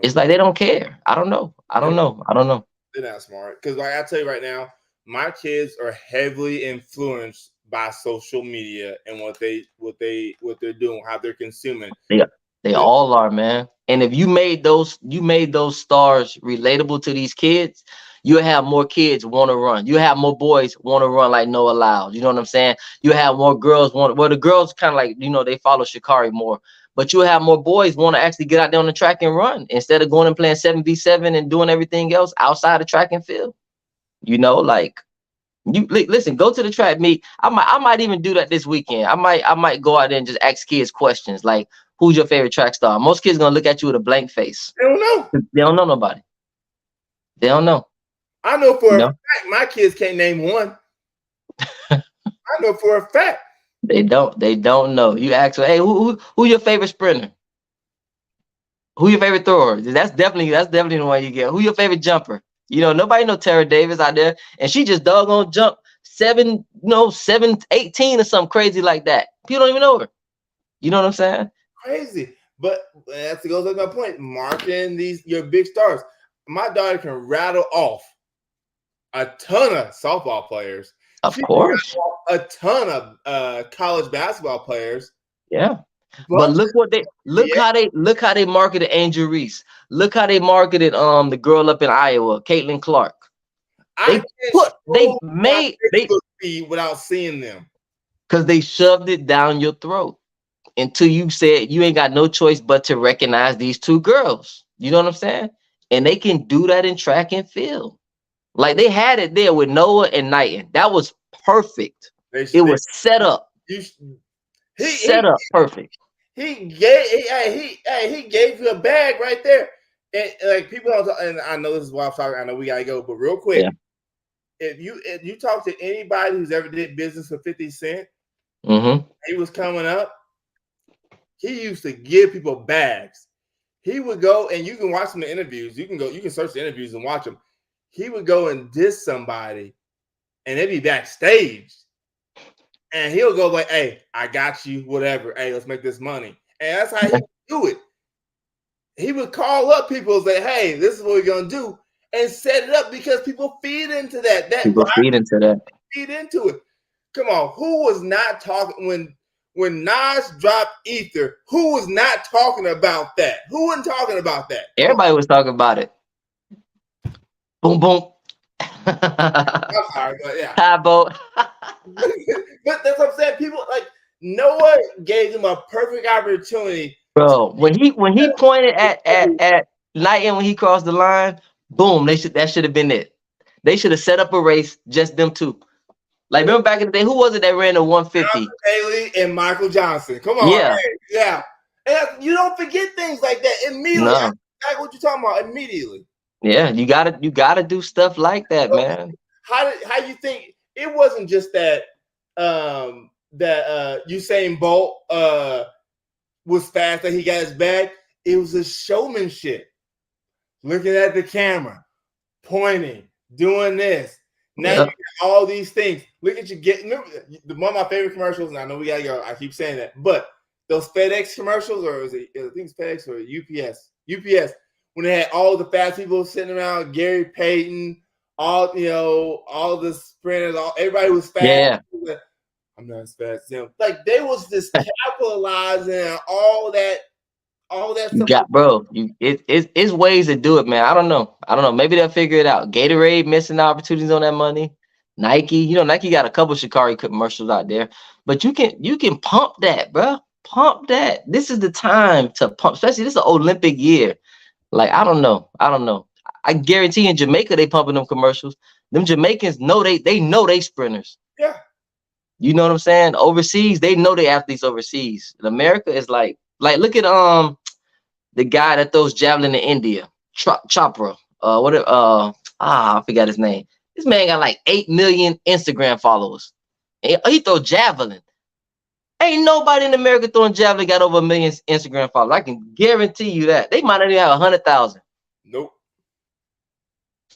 It's like they don't care. I don't know. They're not smart. Because like I tell you right now, my kids are heavily influenced by social media and what they're doing, how they're consuming. They all are, man. And if you made those stars relatable to these kids, you'll have more kids want to run. You have more boys want to run like Noah Lyles. You know what I'm saying? You have more girls the girls kind of like, they follow Sha'Carri more. But you'll have more boys want to actually get out there on the track and run instead of going and playing 7v7 and doing everything else outside of track and field. Like you listen, go to the track meet. I might even do that this weekend. I might go out there and just ask kids questions like, who's your favorite track star? Most kids gonna look at you with a blank face. They don't know. They don't know nobody. They don't know. I know for a fact my kids can't name one. I know for a fact. They don't know. You ask them, hey, who your favorite sprinter? Who your favorite thrower? That's definitely the one you get. Who your favorite jumper? Nobody know Tara Davis out there, and she just doggone jump 718 or something crazy like that. People don't even know her. You know what I'm saying? Crazy, but that goes to my point. Marketing your big stars. My daughter can rattle off a ton of softball players. Of course, a ton of college basketball players. Yeah, but look how they marketed Angel Reese. Look how they marketed the girl up in Iowa, Caitlin Clark. Without seeing them because they shoved it down your throat until you said you ain't got no choice but to recognize these two girls. You know what I'm saying? And they can do that in track and field. Like they had it there with Noah and Knighton. That was perfect. It was set up. Set up perfect. He gave you a bag right there. And like people don't, and I know this is why I'm talking. I know we gotta go, but real quick, if you talk to anybody who's ever did business with 50 Cent, he was coming up. He used to give people bags. He would go, and you can watch some of the interviews. You can search the interviews and watch them. He would go and diss somebody, and they'd be backstage. And he'll go like, hey, I got you, whatever. Hey, let's make this money. And that's how he would do it. He would call up people and say, hey, this is what we're going to do. And set it up because people feed into that. People feed into it. Come on. Who was not talking when Nas dropped Ether? Who was not talking about that? Who wasn't talking about that? Everybody was talking about it. Boom, boom. I'm sorry, but yeah. High boat. But that's what I'm saying. People like Noah gave him a perfect opportunity. Bro, when he pointed at Knighton when he crossed the line, boom, that should have been it. They should have set up a race, just them two. Like, remember back in the day, who was it that ran the 150? Haley and Michael Johnson. Come on, yeah, hey, yeah. And you don't forget things like that immediately. No. Like what you talking about immediately. Yeah, you gotta do stuff like that, man. How you think it wasn't just that Usain Bolt was fast that he got his bag. It was a showmanship. Looking at the camera, pointing, doing this. Now you got all these things. Look at you getting one of my favorite commercials, and I know we gotta go. I keep saying that, but those FedEx commercials, or I think it's FedEx or UPS, when they had all the fast people sitting around, Gary Payton, all the sprinters, everybody was fast. Yeah. I'm not as fast as him. Like they was just capitalizing all that stuff. Bro, it's ways to do it, man. I don't know. Maybe they'll figure it out. Gatorade missing opportunities on that money. Nike, Nike got a couple Shikari commercials out there, but you can pump that, bro. Pump that. This is the time to pump, especially this is an Olympic year. Like, I don't know. I guarantee in Jamaica they pumping them commercials. Them Jamaicans know they know they sprinters. Yeah. You know what I'm saying? Overseas, they know they athletes overseas. In America, it's like look at the guy that throws javelin in India, Chopra. I forgot his name. This man got like 8 million Instagram followers. He throw javelin. Ain't nobody in America throwing javelin got over 1 million Instagram followers. I can guarantee you that. They might not even have 100,000. Nope.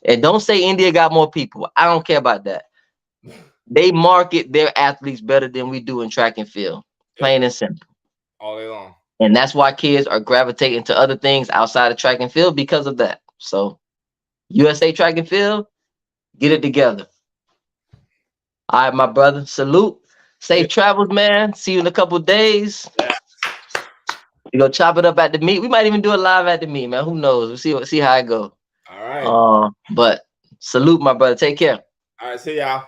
And don't say India got more people. I don't care about that. They market their athletes better than we do in track and field. Plain and simple. All day long. And that's why kids are gravitating to other things outside of track and field because of that. So USA Track and Field, get it together. All right, my brother. Salute. Safe travels, man. See you in a couple of days. Yeah. You go chop it up at the meet. We might even do it live at the meet, man. Who knows? We'll see how it goes. All right. But salute, my brother. Take care. All right. See y'all.